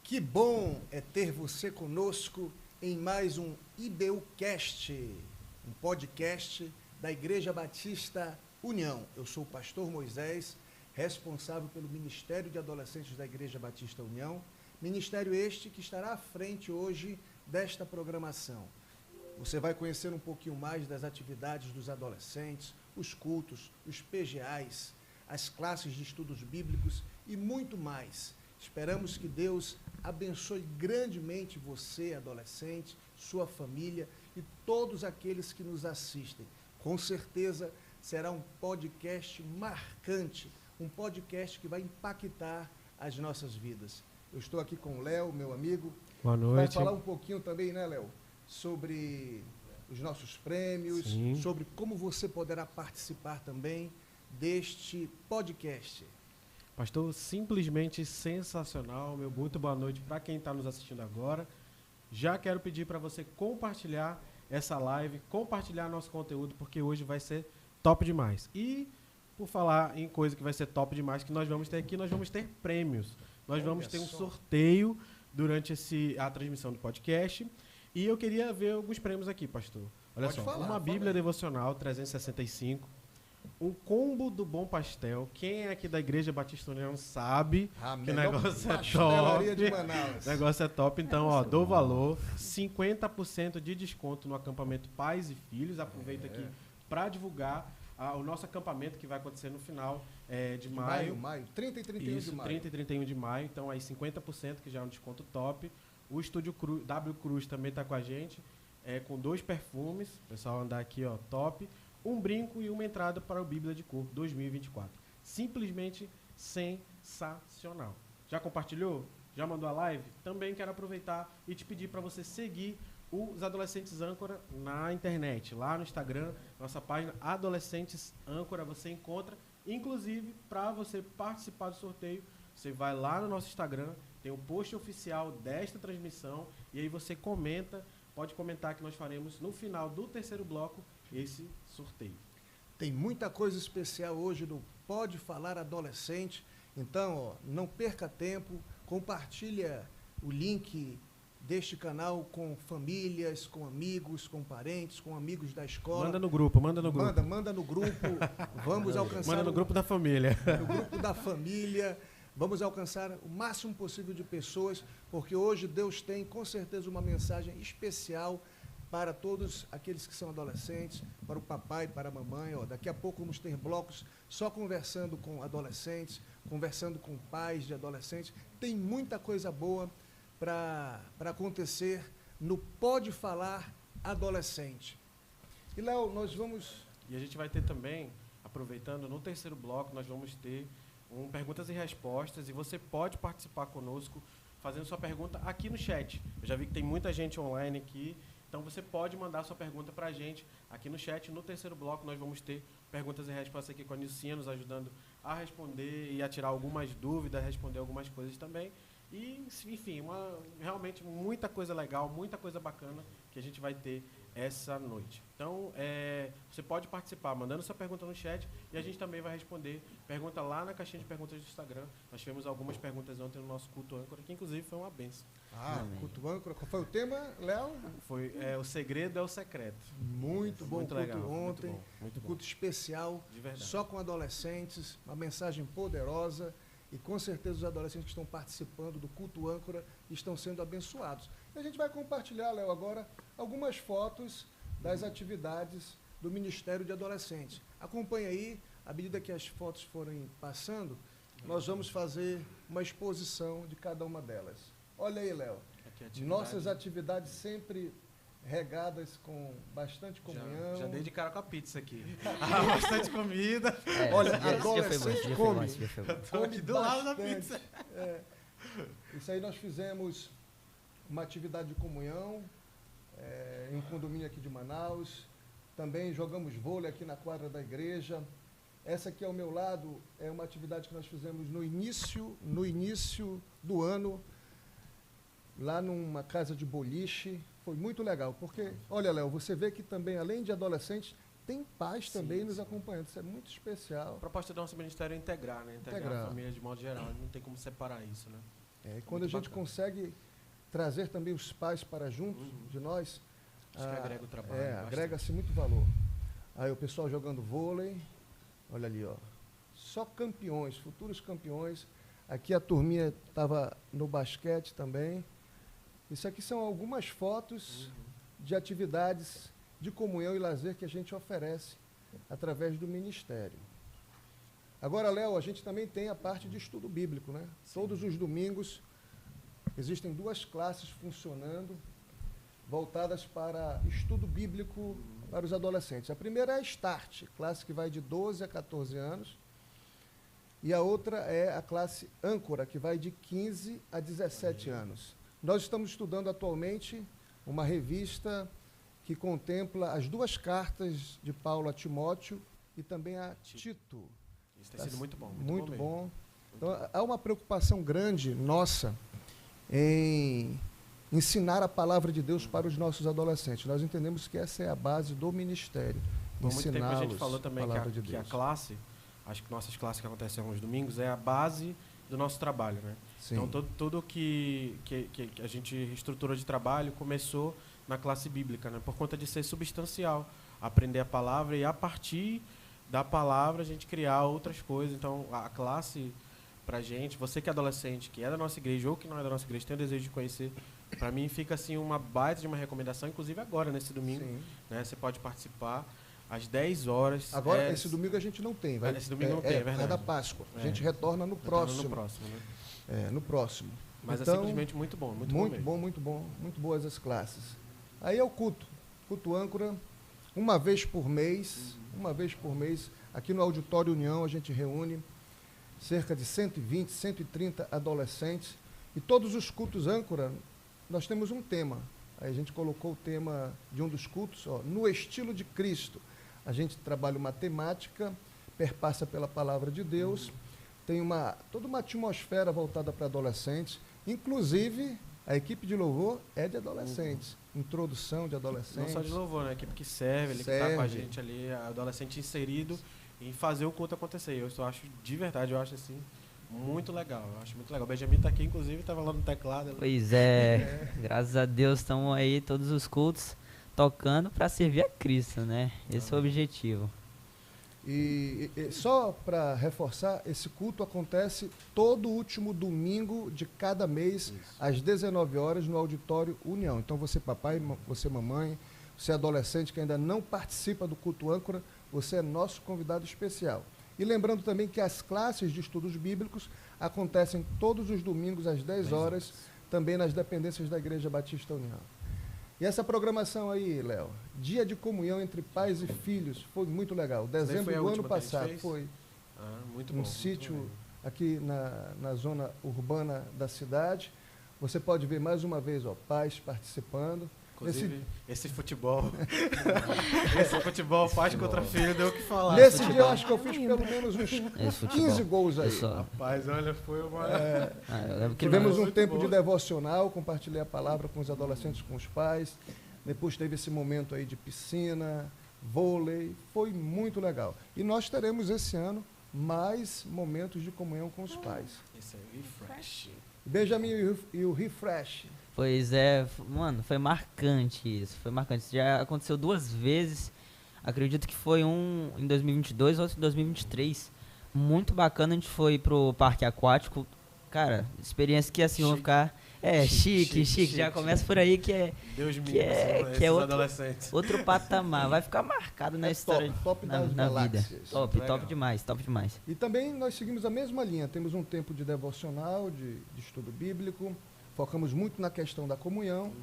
Que bom é ter você conosco em mais um IBUcast, um podcast da Igreja Batista União. Eu sou o pastor Moisés, responsável pelo Ministério de Adolescentes da Igreja Batista União, ministério este que estará à frente hoje desta programação. Você vai conhecer um pouquinho mais das atividades dos adolescentes, os cultos, os PGAs, as classes de estudos bíblicos e muito mais. Esperamos que Deus abençoe grandemente você, adolescente, sua família e todos aqueles que nos assistem. Com certeza será um podcast marcante, um podcast que vai impactar as nossas vidas. Eu estou aqui com o Léo, meu amigo. Boa noite. Vai falar um pouquinho também, né, Léo, sobre os nossos prêmios, Sim. sobre como você poderá participar também deste podcast. Pastor, simplesmente sensacional. Meu muito boa noite para quem está nos assistindo agora. Já quero pedir para você compartilhar essa live, compartilhar nosso conteúdo, porque hoje vai ser top demais. E, por falar em coisa que vai ser top demais, que nós vamos ter aqui, nós vamos ter prêmios. Nós vamos ter um sorteio durante a transmissão do podcast. E eu queria ver alguns prêmios aqui, pastor. Olha só, uma Bíblia Devocional 365, um combo do Bom Pastel. Quem é aqui da Igreja Batista União sabe que o negócio é top. De Manaus. O negócio é top. Então, ó, dou valor. 50% de desconto no acampamento Pais e Filhos. Aproveita aqui para divulgar o nosso acampamento que vai acontecer no final de maio. 30 e 31 Isso, de maio. 30 e 31 de maio. Então, aí 50%, que já é um desconto top. O Estúdio W Cruz também está com a gente, com 2 perfumes. O pessoal andar aqui, ó, top. Um brinco e uma entrada para o Bíblia de Cor 2024. Simplesmente sensacional. Já compartilhou? Já mandou a live? Também quero aproveitar e te pedir para você seguir os Adolescentes Âncora na internet. Lá no Instagram, nossa página Adolescentes Âncora, você encontra. Inclusive, para você participar do sorteio, você vai lá no nosso Instagram, tem o post oficial desta transmissão, e aí você comenta, pode comentar que nós faremos no final do terceiro bloco esse sorteio. Tem muita coisa especial hoje no Pode Falar Adolescente. Então, ó, não perca tempo, compartilha o link deste canal com famílias, com amigos, com parentes, com amigos da escola. Manda no grupo. Manda no grupo. Vamos alcançar... Manda no grupo da família. No grupo da família. Vamos alcançar o máximo possível de pessoas, porque hoje Deus tem, com certeza, uma mensagem especial para todos aqueles que são adolescentes, para o papai, para a mamãe. Ó, daqui a pouco vamos ter blocos só conversando com adolescentes, conversando com pais de adolescentes. Tem muita coisa boa para acontecer no Pode Falar Adolescente. E, Léo, nós vamos... E a gente vai ter também, aproveitando, no terceiro bloco, nós vamos ter perguntas e respostas, e você pode participar conosco fazendo sua pergunta aqui no chat. Eu já vi que tem muita gente online aqui, então você pode mandar sua pergunta para a gente aqui no chat. No terceiro bloco nós vamos ter perguntas e respostas aqui com a Nilcinha nos ajudando a responder e a tirar algumas dúvidas, responder algumas coisas também. E, enfim, realmente muita coisa legal, muita coisa bacana que a gente vai ter essa noite. Então, você pode participar mandando sua pergunta no chat, e a gente também vai responder pergunta lá na caixinha de perguntas do Instagram. Nós tivemos algumas perguntas ontem no nosso culto âncora, que inclusive foi uma benção. Culto âncora. Qual foi o tema, Léo? Foi o segredo é o secreto. Muito bom muito culto legal, ontem. muito bom. Culto especial, De verdade. só com adolescentes, uma mensagem poderosa. E com certeza os adolescentes que estão participando do culto âncora estão sendo abençoados. E a gente vai compartilhar, Léo, agora algumas fotos das atividades do Ministério de Adolescentes. Acompanhe aí, à medida que as fotos forem passando, nós vamos fazer uma exposição de cada uma delas. Olha aí, Léo, nossas atividades sempre regadas com bastante comunhão. Já dei de cara com a pizza aqui. Bastante comida. Olha, adolescente come. Estou aqui do lado da pizza. Isso aí nós fizemos uma atividade de comunhão em um condomínio aqui de Manaus. Também jogamos vôlei aqui na quadra da igreja. Essa aqui ao meu lado é uma atividade que nós fizemos no início do ano, lá numa casa de boliche. Foi muito legal, porque, olha, Léo, você vê que também, além de adolescentes, tem pais também nos acompanhando. Isso é muito especial. A proposta do nosso ministério é integrar, né? Integrar a família de modo geral. Não tem como separar isso, né? Quando a gente consegue trazer também os pais para junto de nós, acho que agrega o trabalho. agrega-se muito valor. Aí o pessoal jogando vôlei, olha ali, ó, só campeões, futuros campeões. Aqui a turminha estava no basquete também. Isso aqui são algumas fotos de atividades de comunhão e lazer que a gente oferece através do ministério. Agora, Léo, a gente também tem a parte de estudo bíblico, né? Sim. Todos os domingos existem 2 classes funcionando, voltadas para estudo bíblico para os adolescentes. A primeira é a Start, classe que vai de 12 a 14 anos, e a outra é a classe Âncora, que vai de 15 a 17 anos. Nós estamos estudando atualmente uma revista que contempla as 2 cartas de Paulo a Timóteo e também a Tito. Isso tem sido muito bom. Muito bom. Então, há uma preocupação grande nossa em ensinar a palavra de Deus para os nossos adolescentes. Nós entendemos que essa é a base do ministério. Por muito tempo a gente falou também que a classe, acho que nossas classes que acontecem aos domingos, é a base do nosso trabalho, né? Sim. Então, tudo que a gente estruturou de trabalho começou na classe bíblica, né? Por conta de ser substancial, aprender a palavra e, a partir da palavra, a gente criar outras coisas. Então, a classe, pra gente, você que é adolescente, que é da nossa igreja ou que não é da nossa igreja, tem o desejo de conhecer, para mim fica assim uma baita de uma recomendação, inclusive agora, nesse domingo, né? Você pode participar às 10 horas. Agora, esse domingo a gente não tem. Esse domingo não tem, é verdade. É da Páscoa. A gente retorna no próximo. No próximo, né? No próximo. Mas então, é simplesmente muito bom. Muito bom. Muito boas as classes. Aí é o culto âncora, uma vez por mês, aqui no Auditório União a gente reúne cerca de 120, 130 adolescentes, e todos os cultos âncora, nós temos um tema. Aí a gente colocou o tema de um dos cultos, ó, no estilo de Cristo. A gente trabalha uma temática, perpassa pela palavra de Deus, tem toda uma atmosfera voltada para adolescentes, inclusive a equipe de louvor é de adolescentes, introdução de adolescentes. Não só de louvor, né? A equipe que serve, ele que está com a gente ali, adolescente inserido em fazer o culto acontecer. Eu acho, de verdade, eu acho assim, muito legal. Eu acho muito legal. O Benjamin está aqui, inclusive, estava lá no teclado. Pois é, graças a Deus estamos aí todos os cultos tocando para servir a Cristo, né? Esse é o objetivo. E só para reforçar, esse culto acontece todo último domingo de cada mês, às 19 horas, no Auditório União. Então, você papai, você mamãe, você adolescente que ainda não participa do culto âncora, você é nosso convidado especial. E lembrando também que as classes de estudos bíblicos acontecem todos os domingos às 10 horas, também nas dependências da Igreja Batista União. E essa programação aí, Léo, dia de comunhão entre pais e filhos, foi muito legal. Dezembro do ano passado foi muito bom, sítio aqui na zona urbana da cidade. Você pode ver mais uma vez, ó, pais participando. Inclusive, esse futebol faz contra filho, deu o que falar. Nesse dia eu acho que eu fiz pelo menos uns 15 gols aí. Rapaz, olha, foi uma... Tivemos um tempo de devocional, compartilhei a palavra com os adolescentes, com os pais. Depois teve esse momento aí de piscina, vôlei, foi muito legal. E nós teremos esse ano mais momentos de comunhão com os pais. Esse é o Refresh. Benjamin e o Refresh. Pois é, mano, foi marcante isso, Já aconteceu 2 vezes, acredito que foi um em 2022, outro em 2023. Muito bacana, a gente foi pro parque aquático, cara, experiência que assim, vão ficar... Chique, já começa por aí que é... Deus me que é outro patamar, vai ficar marcado na história, top na vida. Top demais. E também nós seguimos a mesma linha, temos um tempo de devocional, de estudo bíblico, focamos muito na questão da comunhão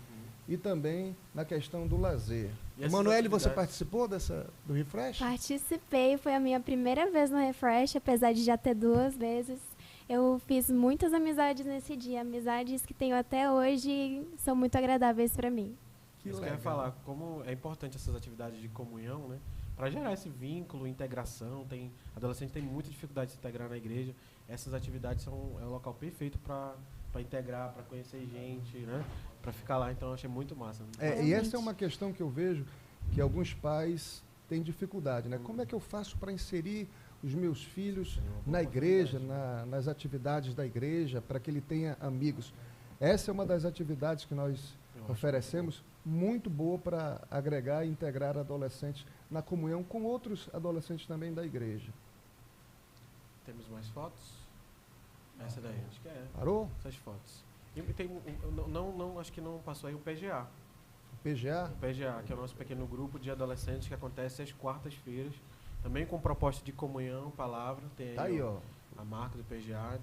e também na questão do lazer. Emanuele, você participou do Refresh? Participei, foi a minha primeira vez no Refresh, apesar de já ter 2 vezes. Eu fiz muitas amizades nesse dia, amizades que tenho até hoje e são muito agradáveis para mim. Isso que eu ia falar, como é importante essas atividades de comunhão, né? Para gerar esse vínculo, integração, adolescente tem muita dificuldade de se integrar na igreja. Essas atividades é um local perfeito para integrar, para conhecer gente, né? Para ficar lá, então eu achei muito massa. E essa é uma questão que eu vejo que alguns pais têm dificuldade, né? Como é que eu faço para inserir os meus filhos na igreja, nas atividades da igreja, para que ele tenha amigos. Essa é uma das atividades que nós oferecemos, muito boa para agregar e integrar adolescentes na comunhão com outros adolescentes também da igreja. Temos mais fotos? Essa daí, acho que é. Parou? Essas fotos. E tem, acho que não passou aí o PGA. O PGA? O PGA, que é o nosso pequeno grupo de adolescentes que acontece às quartas-feiras, também com proposta de comunhão, palavra. Tem Tá aí, ó. A marca do PGA.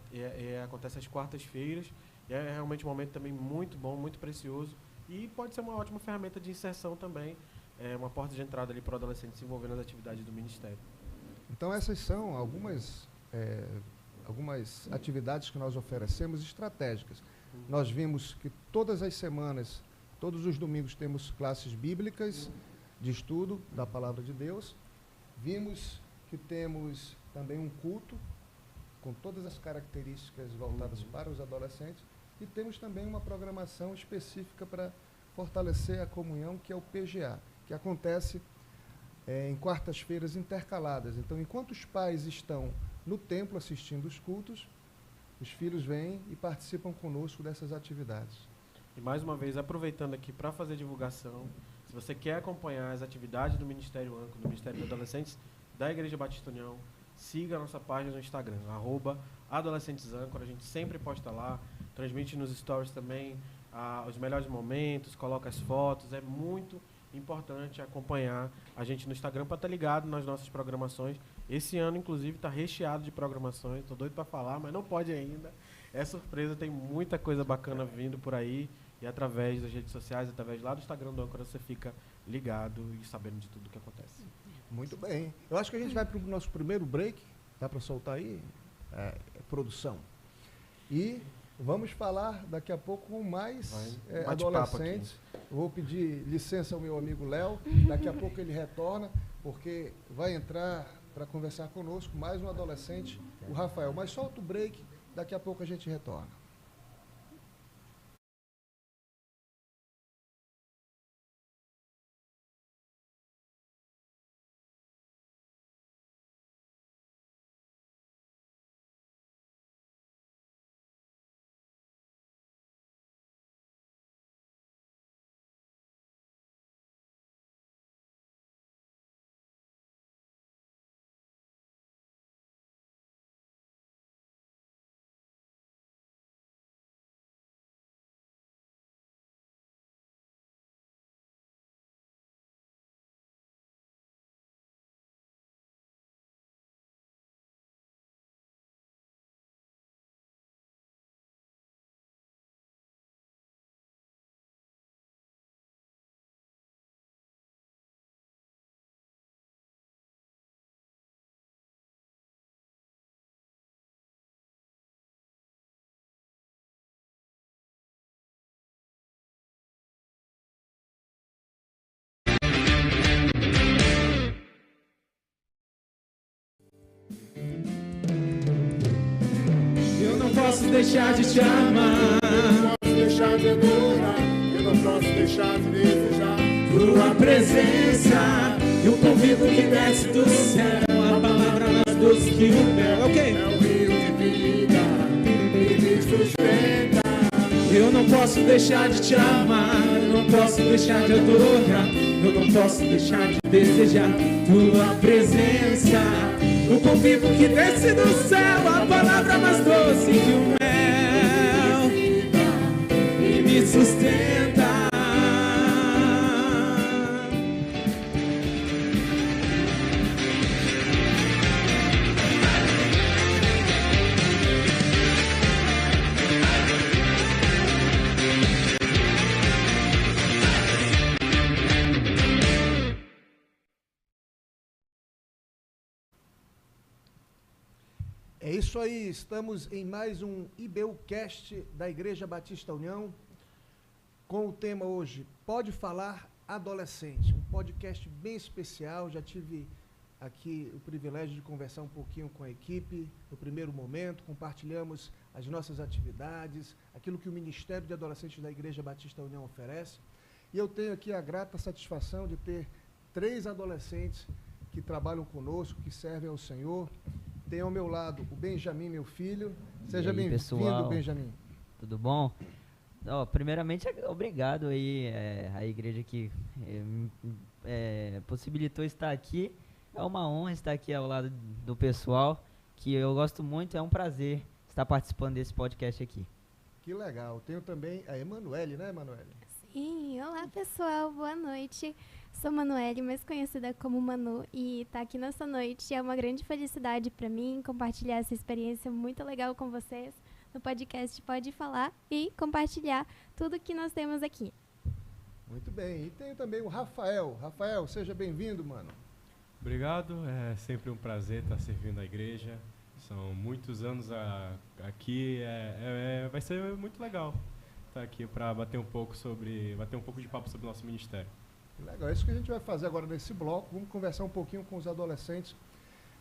Acontece às quartas-feiras. E é realmente um momento também muito bom, muito precioso. E pode ser uma ótima ferramenta de inserção também. É uma porta de entrada ali para o adolescente se envolver nas atividades do Ministério. Então essas são algumas atividades que nós oferecemos estratégicas. Nós vimos que todas as semanas, todos os domingos temos classes bíblicas de estudo da Palavra de Deus. Vimos que temos também um culto com todas as características voltadas para os adolescentes e temos também uma programação específica para fortalecer a comunhão, que é o PGA, que acontece em quartas-feiras intercaladas. Então, enquanto os pais estão no templo assistindo os cultos, os filhos vêm e participam conosco dessas atividades. E mais uma vez, aproveitando aqui para fazer divulgação, se você quer acompanhar as atividades do Ministério Âncora, do Ministério de Adolescentes da Igreja Batista União, siga a nossa página no Instagram, @adolescentesâncora. A gente sempre posta lá, transmite nos stories também os melhores momentos, coloca as fotos. É muito importante acompanhar a gente no Instagram para estar ligado nas nossas programações. Esse ano, inclusive, está recheado de programações. Estou doido para falar, mas não pode ainda. É surpresa, tem muita coisa bacana vindo por aí. E através das redes sociais, através lá do Instagram do Âncora, você fica ligado e sabendo de tudo o que acontece. Muito bem. Eu acho que a gente vai para o nosso primeiro break. Dá para soltar aí? Produção. E vamos falar daqui a pouco com mais adolescentes. Vou pedir licença ao meu amigo Léo. Daqui a pouco ele retorna, porque vai entrar para conversar conosco mais um adolescente, o Rafael. Mas solta o break, daqui a pouco a gente retorna. Posso deixar de te amar, eu não posso deixar de adorar, eu não posso deixar de desejar tua presença e o convívio que desce do céu, a palavra mais doce que o mel. É o rio de vida que me sustenta. Eu não posso deixar de te amar, eu não posso deixar de adorar, eu não posso deixar de desejar tua presença. O convívio que desce do céu, a palavra mais doce que o mel, e me sustenta. É isso aí, estamos em mais um IBUcast da Igreja Batista União, com o tema hoje, Pode Falar Adolescente, um podcast bem especial. Já tive aqui o privilégio de conversar um pouquinho com a equipe no primeiro momento, compartilhamos as nossas atividades, aquilo que o Ministério de Adolescentes da Igreja Batista União oferece, e eu tenho aqui a grata satisfação de ter 3 adolescentes que trabalham conosco, que servem ao Senhor. Tenho ao meu lado o Benjamin, meu filho. Seja bem-vindo, Benjamin. Tudo bom? Primeiramente, obrigado aí à igreja que possibilitou estar aqui. É uma honra estar aqui ao lado do pessoal, que eu gosto muito. É um prazer estar participando desse podcast aqui. Que legal. Tenho também a Emanuele, né, Emanuele? Sim, olá pessoal, boa noite. Sou Manuele, mais conhecida como Manu, e estar aqui nessa noite é uma grande felicidade para mim compartilhar essa experiência muito legal com vocês no podcast Pode Falar e compartilhar tudo que nós temos aqui. Muito bem. E tenho também o Rafael. Rafael, seja bem-vindo, mano. Obrigado, é sempre um prazer estar servindo a igreja. São muitos anos aqui, vai ser muito legal estar aqui para bater um pouco de papo sobre o nosso ministério. Legal, é isso que a gente vai fazer agora nesse bloco. Vamos conversar um pouquinho com os adolescentes.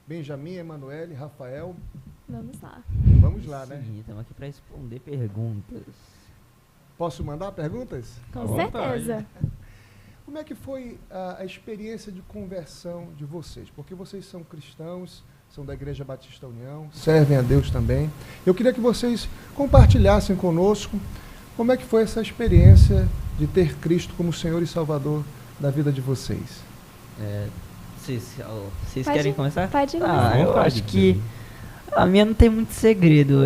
Benjamin, Emanuele, Rafael. Vamos lá. Vamos lá, né? Sim, estamos aqui para responder perguntas. Posso mandar perguntas? Com certeza. Como é que foi a experiência de conversão de vocês? Porque vocês são cristãos, são da Igreja Batista União, servem a Deus também. Eu queria que vocês compartilhassem conosco como é que foi essa experiência de ter Cristo como Senhor e Salvador da vida de vocês. Vocês querem começar? Pode começar. Eu acho que a minha não tem muito segredo.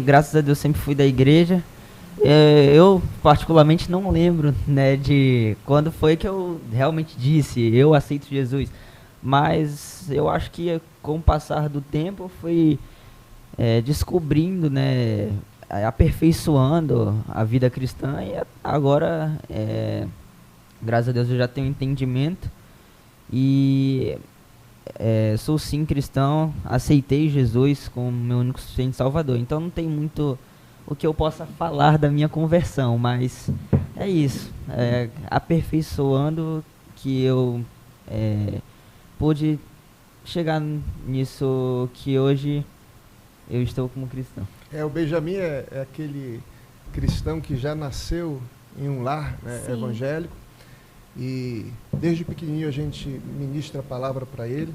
Graças a Deus, sempre fui da igreja. Eu, particularmente, não lembro, né, de quando foi que eu realmente disse, eu aceito Jesus. Mas eu acho que com o passar do tempo eu fui descobrindo, né, aperfeiçoando a vida cristã, e agora, graças a Deus, eu já tenho entendimento e sou sim cristão, aceitei Jesus como meu único suficiente Salvador. Então não tem muito o que eu possa falar da minha conversão, mas é isso, aperfeiçoando que eu pude chegar nisso que hoje eu estou como cristão. O Benjamin é aquele cristão que já nasceu em um lar, né, evangélico, e desde pequenininho a gente ministra a palavra para ele,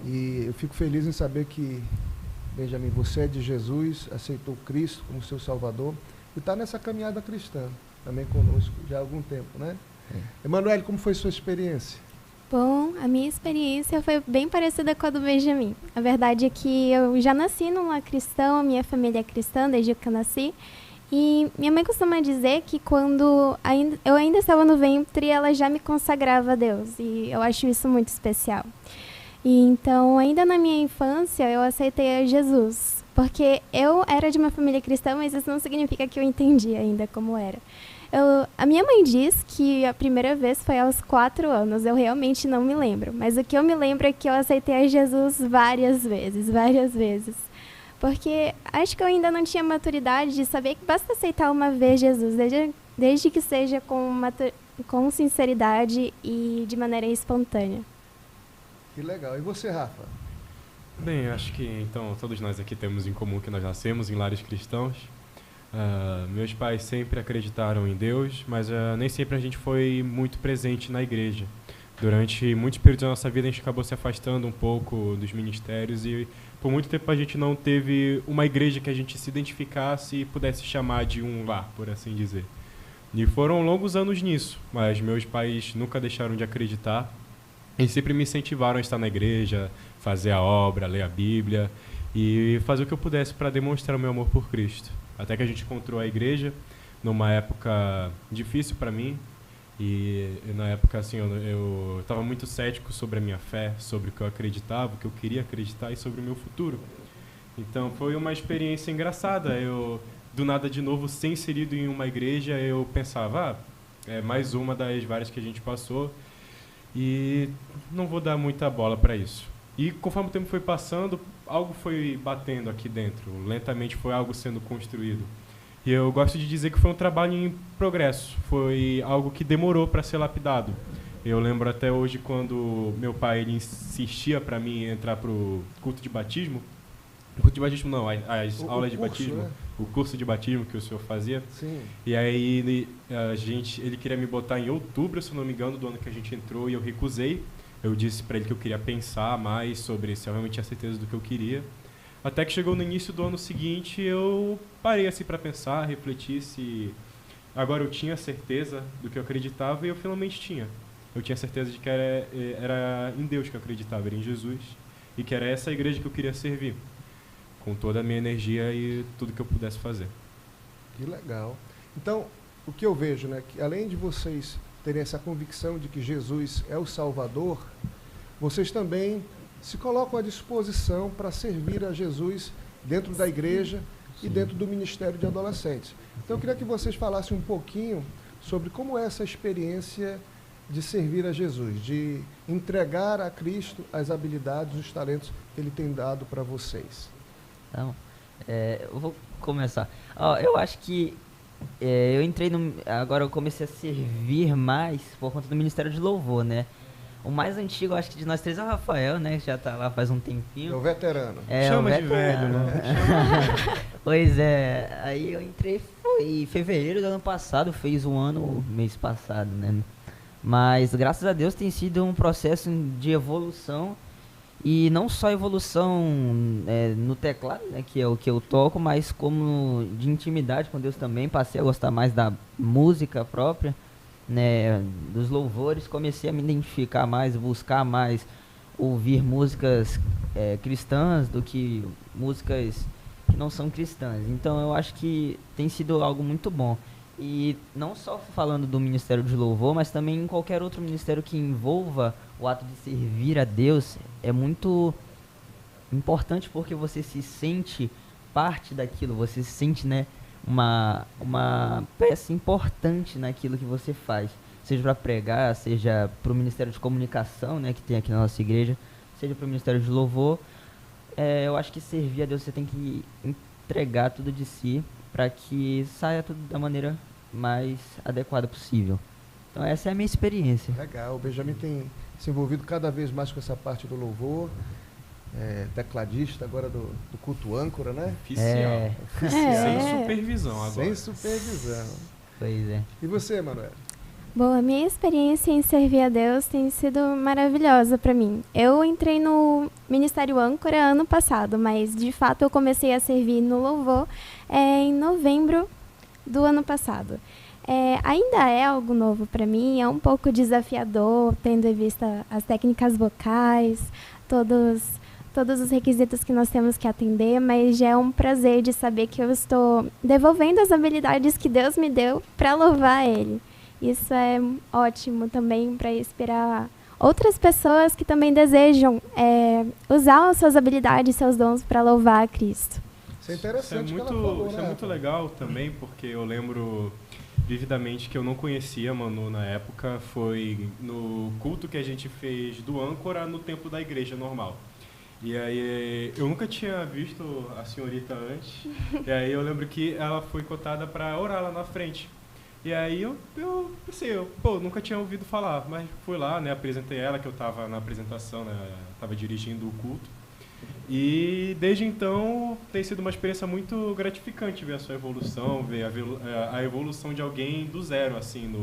e eu fico feliz em saber que, Benjamin, você é de Jesus, aceitou Cristo como seu Salvador e está nessa caminhada cristã também conosco já há algum tempo, né? Emanuele, como foi sua experiência? Bom, a minha experiência foi bem parecida com a do Benjamin. A verdade é que eu já nasci num lar cristão, minha família é cristã desde que eu nasci. E minha mãe costuma dizer que quando eu ainda estava no ventre, ela já me consagrava a Deus. E eu acho isso muito especial. E então, ainda na minha infância, eu aceitei a Jesus. Porque eu era de uma família cristã, mas isso não significa que eu entendi ainda como era. A minha mãe diz que a primeira vez foi aos 4 anos, eu realmente não me lembro. Mas o que eu me lembro é que eu aceitei a Jesus várias vezes. Porque acho que eu ainda não tinha maturidade de saber que basta aceitar uma vez Jesus, desde que seja com sinceridade e de maneira espontânea. Que legal. E você, Rafa? Bem, acho que então todos nós aqui temos em comum que nós nascemos em lares cristãos. Meus pais sempre acreditaram em Deus, mas nem sempre a gente foi muito presente na igreja. Durante muitos períodos da nossa vida a gente acabou se afastando um pouco dos ministérios e por muito tempo a gente não teve uma igreja que a gente se identificasse e pudesse chamar de um lar, por assim dizer. E foram longos anos nisso, mas meus pais nunca deixaram de acreditar e sempre me incentivaram a estar na igreja, fazer a obra, ler a Bíblia e fazer o que eu pudesse para demonstrar o meu amor por Cristo. Até que a gente encontrou a igreja numa época difícil para mim. E na época assim, eu estava muito cético sobre a minha fé, sobre o que eu acreditava, o que eu queria acreditar e sobre o meu futuro. Então foi uma experiência engraçada. Eu, do nada de novo, ser inserido em uma igreja, eu pensava, é mais uma das várias que a gente passou e não vou dar muita bola para isso. E conforme o tempo foi passando, algo foi batendo aqui dentro. Lentamente foi algo sendo construído. E eu gosto de dizer que foi um trabalho em progresso. Foi algo que demorou para ser lapidado. Eu lembro até hoje quando meu pai ele insistia para mim entrar para o culto de batismo. O culto de batismo não, as aulas de batismo. Né? O curso de batismo que o senhor fazia. Sim. E aí ele queria me botar em outubro, se não me engano, do ano que a gente entrou, e eu recusei. Eu disse para ele que eu queria pensar mais sobre se eu realmente tinha certeza do que eu queria. Até que chegou no início do ano seguinte, eu parei assim para pensar, refletir se agora eu tinha certeza do que eu acreditava, e eu finalmente tinha. Eu tinha certeza de que era em Deus que eu acreditava, era em Jesus, e que era essa igreja que eu queria servir, com toda a minha energia e tudo que eu pudesse fazer. Que legal. Então, o que eu vejo, né, que além de vocês terem essa convicção de que Jesus é o Salvador, vocês também se colocam à disposição para servir a Jesus dentro da igreja e dentro do Ministério de Adolescentes. Então, eu queria que vocês falassem um pouquinho sobre como é essa experiência de servir a Jesus, de entregar a Cristo as habilidades, os talentos que Ele tem dado para vocês. Então, eu vou começar. Eu acho que eu entrei agora eu comecei a servir mais por conta do Ministério de Louvor, né? O mais antigo, acho que de nós três é o Rafael, né? Que já tá lá faz um tempinho. É o veterano. Chama de velho, né? Pois é, aí eu entrei, foi em fevereiro do ano passado, fez um ano, mês passado, né? Mas graças a Deus tem sido um processo de evolução, e não só evolução no teclado, né, que é o que eu toco, mas como de intimidade com Deus também. Passei a gostar mais da música própria, né, dos louvores, comecei a me identificar mais, buscar mais, ouvir músicas cristãs do que músicas que não são cristãs. Então eu acho que tem sido algo muito bom. E não só falando do Ministério de Louvor, mas também em qualquer outro ministério que envolva o ato de servir a Deus, é muito importante, porque você se sente parte daquilo, você se sente, né, uma peça importante naquilo que você faz, seja para pregar, seja para o Ministério de Comunicação, né, que tem aqui na nossa igreja, seja para o Ministério de Louvor. Eu acho que servir a Deus, você tem que entregar tudo de si para que saia tudo da maneira mais adequada possível. Então essa é a minha experiência. Legal, o Benjamin tem se envolvido cada vez mais com essa parte do louvor, tecladista agora do culto âncora, né? Oficial. Sem supervisão agora. Sem supervisão. Pois é. E você, Manuela? Bom, a minha experiência em servir a Deus tem sido maravilhosa para mim. Eu entrei no Ministério Âncora ano passado, mas de fato eu comecei a servir no louvor em novembro do ano passado. Ainda é algo novo para mim, é um pouco desafiador, tendo em vista as técnicas vocais, todos os requisitos que nós temos que atender, mas já é um prazer de saber que eu estou devolvendo as habilidades que Deus me deu para louvar Ele. Isso é ótimo também para inspirar outras pessoas que também desejam usar as suas habilidades, seus dons para louvar a Cristo. Isso é interessante. Isso é muito legal também, porque eu lembro vividamente que eu não conhecia Manu na época. Foi no culto que a gente fez do âncora no templo da igreja normal. E aí eu nunca tinha visto a senhorita antes. E aí eu lembro que ela foi cotada para orar lá na frente. E aí eu pensei, nunca tinha ouvido falar, mas fui lá, né, apresentei ela, que eu estava na apresentação, né, estava dirigindo o culto. E desde então tem sido uma experiência muito gratificante ver a sua evolução, ver a evolução de alguém do zero, assim,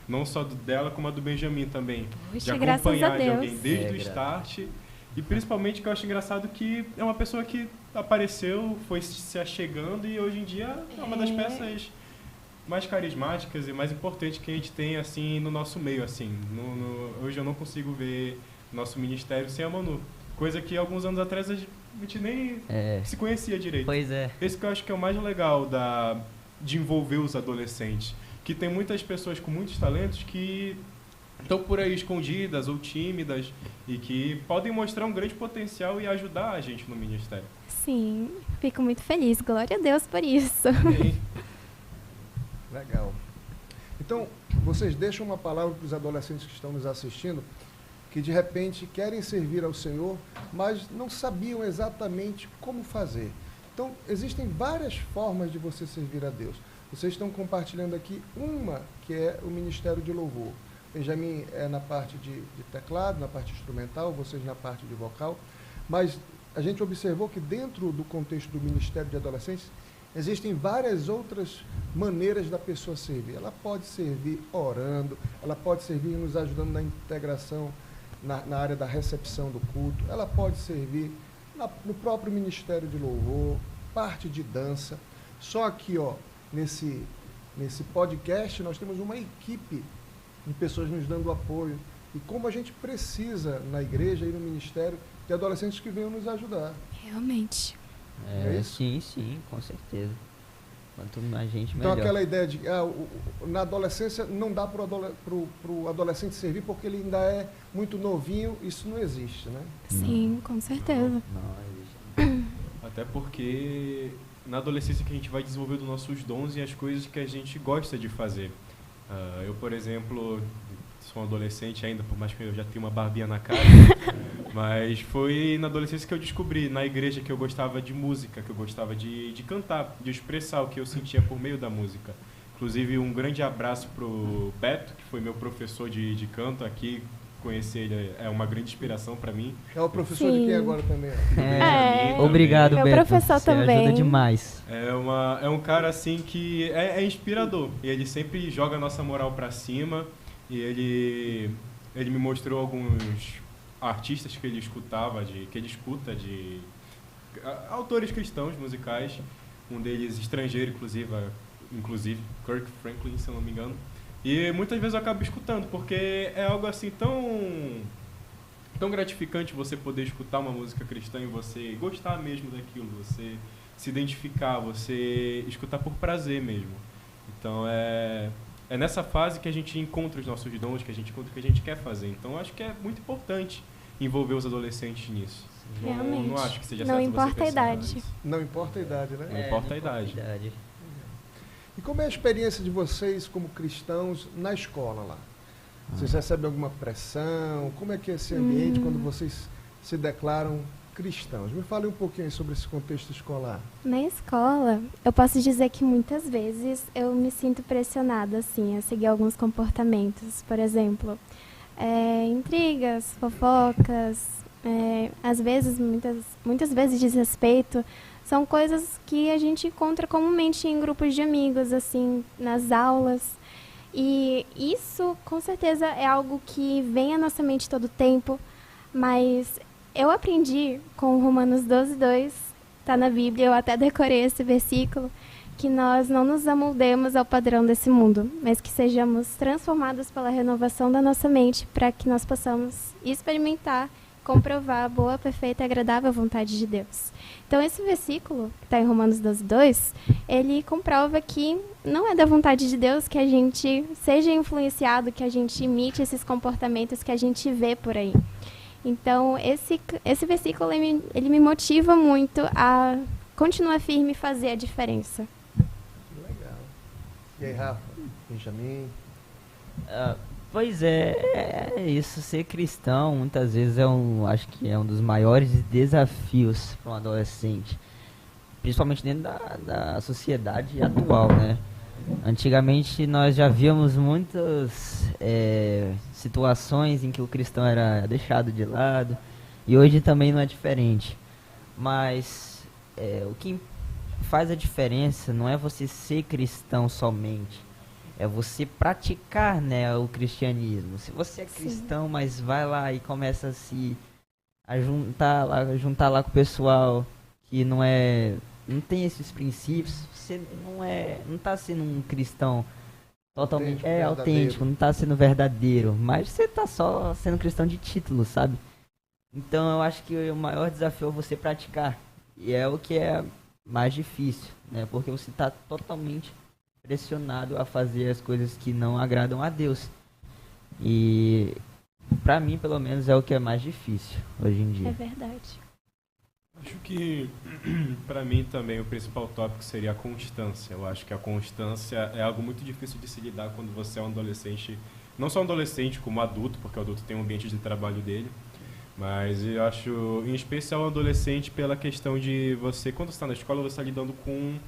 não só dela como a do Benjamin também. Poxa, de acompanhar de Deus. alguém desde o start. E principalmente que eu acho engraçado que é uma pessoa que apareceu, foi se achegando, e hoje em dia é uma das peças mais carismáticas e mais importantes que a gente tem, assim, no nosso meio, assim. Hoje eu não consigo ver nosso ministério sem a Manu. Coisa que alguns anos atrás a gente nem se conhecia direito. Pois é. Esse que eu acho que é o mais legal de envolver os adolescentes. Que tem muitas pessoas com muitos talentos que estão por aí escondidas ou tímidas e que podem mostrar um grande potencial e ajudar a gente no ministério. Sim, fico muito feliz. Glória a Deus por isso. Amém. Legal. Então, vocês deixam uma palavra para os adolescentes que estão nos assistindo, que de repente querem servir ao Senhor, mas não sabiam exatamente como fazer. Então, existem várias formas de você servir a Deus. Vocês estão compartilhando aqui uma, que é o Ministério de Louvor. Benjamin é na parte de teclado, na parte instrumental, vocês na parte de vocal. Mas a gente observou que dentro do contexto do Ministério de Adolescentes, existem várias outras maneiras da pessoa servir. Ela pode servir orando, ela pode servir nos ajudando na integração na área da recepção do culto, ela pode servir no próprio Ministério de Louvor, parte de dança. Só aqui, ó, nesse podcast, nós temos uma equipe de pessoas nos dando apoio. E como a gente precisa, na igreja e no ministério, de adolescentes que venham nos ajudar. Realmente. É isso? Sim, com certeza. Quanto mais gente, Então, melhor. aquela ideia de na adolescência não dá para o adolescente servir porque ele ainda é muito novinho, isso não existe, né? Sim, com certeza. Não, Até porque na adolescência que a gente vai desenvolvendo nossos dons e as coisas que a gente gosta de fazer. Eu, por exemplo, sou um adolescente ainda, por mais que eu já tenha uma barbinha na cara, mas foi na adolescência que eu descobri, na igreja, que eu gostava de música, que eu gostava de cantar, de expressar o que eu sentia por meio da música. Inclusive, um grande abraço pro Beto, que foi meu professor de canto aqui. Conhecer ele é uma grande inspiração para mim. É o professor de quem agora também? Obrigado, Meu Beto. professor Você também. ajuda demais. É um cara assim que é inspirador. E ele sempre joga a nossa moral para cima. E ele me mostrou alguns artistas que ele escutava, que ele escuta, de autores cristãos musicais. Um deles estrangeiro, inclusive Kirk Franklin, se eu não me engano. E muitas vezes eu acabo escutando, porque é algo assim tão gratificante você poder escutar uma música cristã e você gostar mesmo daquilo, você se identificar, você escutar por prazer mesmo. Então é nessa fase que a gente encontra os nossos dons, que a gente encontra o que a gente quer fazer. Então eu acho que é muito importante envolver os adolescentes nisso. Realmente. Não acho que seja Não certo importa você a pensar idade. nisso. Não importa a idade, né? Não importa a idade. E como é a experiência de vocês como cristãos na escola lá? Vocês recebem alguma pressão? Como é que é esse ambiente quando vocês se declaram cristãos? Me fale um pouquinho sobre esse contexto escolar. Na escola, eu posso dizer que muitas vezes eu me sinto pressionada, assim, a seguir alguns comportamentos. Por exemplo, intrigas, fofocas, às vezes, muitas vezes desrespeito. São coisas que a gente encontra comumente em grupos de amigos, assim, nas aulas. E isso, com certeza, é algo que vem à nossa mente todo o tempo. Mas eu aprendi com Romanos 12:2, está na Bíblia, eu até decorei esse versículo, que nós não nos amoldemos ao padrão desse mundo, mas que sejamos transformados pela renovação da nossa mente, para que nós possamos experimentar, comprovar a boa, perfeita e agradável vontade de Deus. Então, esse versículo, que está em Romanos 12:2, ele comprova que não é da vontade de Deus que a gente seja influenciado, que a gente imite esses comportamentos que a gente vê por aí. Então, esse versículo, ele me motiva muito a continuar firme e fazer a diferença. Legal. E aí, Rafa? Benjamin? Pois é isso, ser cristão muitas vezes acho que é um dos maiores desafios para um adolescente, principalmente dentro da sociedade atual, né? Antigamente nós já víamos muitas situações em que o cristão era deixado de lado, e hoje também não é diferente. Mas o que faz a diferença não é você ser cristão somente, é você praticar, né, o cristianismo. Se você é cristão, mas vai lá e começa a juntar lá com o pessoal que não tem esses princípios, você não está sendo um cristão totalmente autêntico, não está sendo verdadeiro, mas você está só sendo cristão de título, sabe? Então eu acho que o maior desafio é você praticar, e é o que é mais difícil, né? Porque você está totalmente pressionado a fazer as coisas que não agradam a Deus. E pra mim, pelo menos, é o que é mais difícil hoje em dia. É verdade. Acho que, para mim também, o principal tópico seria a constância. Eu acho que a constância é algo muito difícil de se lidar quando você é um adolescente, não só um adolescente, como adulto, porque o adulto tem um ambiente de trabalho dele, mas eu acho, em especial, o adolescente pela questão de você, quando você está na escola, você está lidando com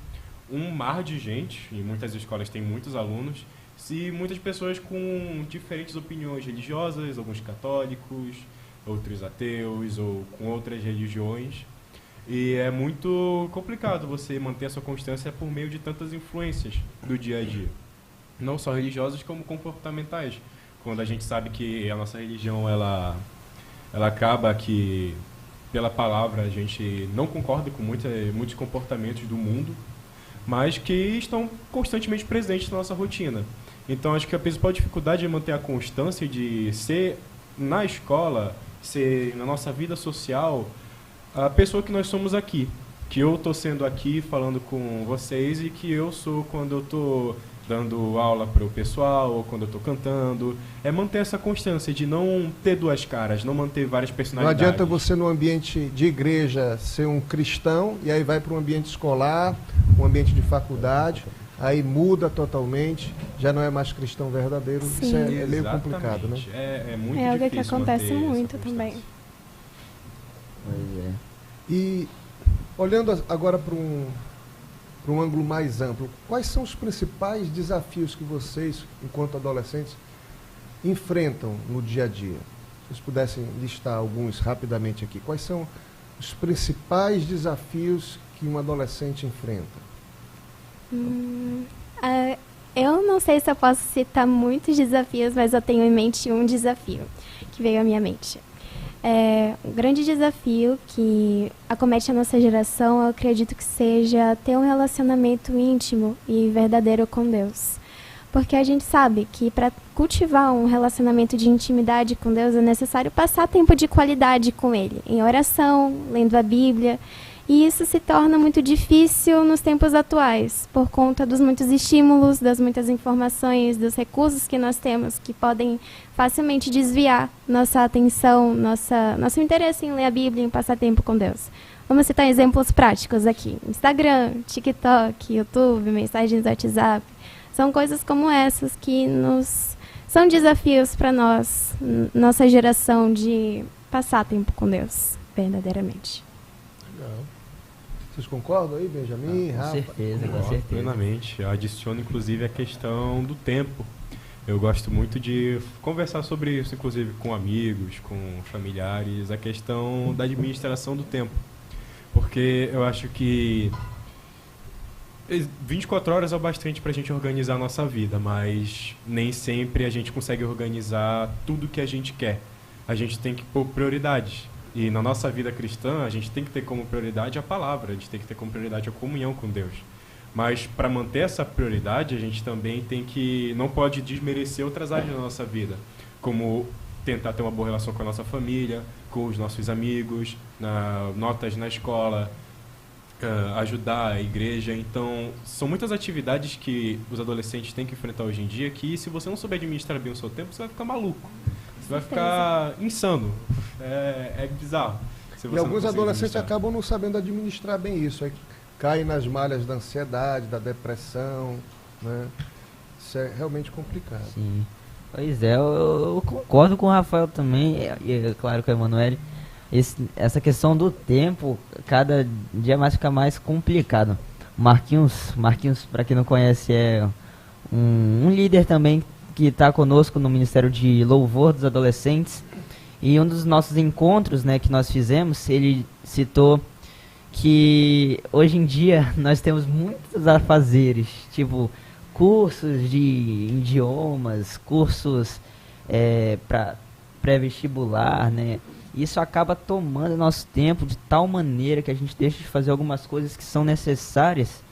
um mar de gente, e muitas escolas têm muitos alunos, e muitas pessoas com diferentes opiniões religiosas, alguns católicos, outros ateus, ou com outras religiões. E é muito complicado você manter a sua constância por meio de tantas influências do dia a dia. Não só religiosas, como comportamentais. Quando a gente sabe que a nossa religião, ela ela acaba que, pela palavra, a gente não concorda com muitos comportamentos do mundo, mas que estão constantemente presentes na nossa rotina. Então, acho que a principal dificuldade é manter a constância de ser, na escola, ser na nossa vida social, a pessoa que nós somos aqui. Que eu estou sendo aqui falando com vocês e que eu sou quando eu estou dando aula para o pessoal ou quando eu estou cantando. É manter essa constância de não ter duas caras, não manter várias Não personalidades. adianta você, no ambiente de igreja, ser um cristão e aí vai para um ambiente escolar, um ambiente de faculdade, aí muda totalmente, já não é mais cristão verdadeiro. Sim. Isso é meio complicado, né? É muito É algo que difícil acontece manter essa muito constância. também. Pois é. E olhando agora para um ângulo mais amplo, quais são os principais desafios que vocês, enquanto adolescentes, enfrentam no dia a dia? Se vocês pudessem listar alguns rapidamente aqui, quais são os principais desafios que um adolescente enfrenta? Eu não sei se eu posso citar muitos desafios, mas eu tenho em mente um desafio que veio à minha mente. Um grande desafio que acomete a nossa geração, eu acredito que seja ter um relacionamento íntimo e verdadeiro com Deus. Porque a gente sabe que para cultivar um relacionamento de intimidade com Deus é necessário passar tempo de qualidade com Ele, em oração, lendo a Bíblia. E isso se torna muito difícil nos tempos atuais, por conta dos muitos estímulos, das muitas informações, dos recursos que nós temos, que podem facilmente desviar nossa atenção, nosso interesse em ler a Bíblia, em passar tempo com Deus. Vamos citar exemplos práticos aqui. Instagram, TikTok, YouTube, mensagens do WhatsApp. São coisas como essas que são desafios para nós, nossa geração, de passar tempo com Deus, verdadeiramente. Legal. Vocês concordam aí, Benjamin, Com Rafa? certeza, com Concordo certeza. plenamente. Eu adiciono, inclusive, a questão do tempo. Eu gosto muito de conversar sobre isso, inclusive, com amigos, com familiares, a questão da administração do tempo. Porque eu acho que 24 horas é o bastante para a gente organizar a nossa vida, mas nem sempre a gente consegue organizar tudo que a gente quer. A gente tem que pôr prioridades. E na nossa vida cristã, a gente tem que ter como prioridade a palavra, a gente tem que ter como prioridade a comunhão com Deus. Mas para manter essa prioridade, a gente também não pode desmerecer outras áreas da nossa vida, como tentar ter uma boa relação com a nossa família, com os nossos amigos, notas na escola, ajudar a igreja. Então, são muitas atividades que os adolescentes têm que enfrentar hoje em dia que, se você não souber administrar bem o seu tempo, você vai ficar maluco. Você vai ficar insano. É bizarro. E alguns adolescentes acabam não sabendo administrar bem isso. Aí caem nas malhas da ansiedade, da depressão, né? Isso é realmente complicado. Sim. Pois é, eu concordo com o Rafael também, e é claro com a Emanuele. Essa questão do tempo, cada dia mais fica mais complicado. Marquinhos, para quem não conhece, é um líder também que está conosco no Ministério de Louvor dos Adolescentes. E um dos nossos encontros, né, que nós fizemos, ele citou que hoje em dia nós temos muitos afazeres, tipo cursos de idiomas, cursos para pré-vestibular, né? Isso acaba tomando nosso tempo de tal maneira que a gente deixa de fazer algumas coisas que são necessárias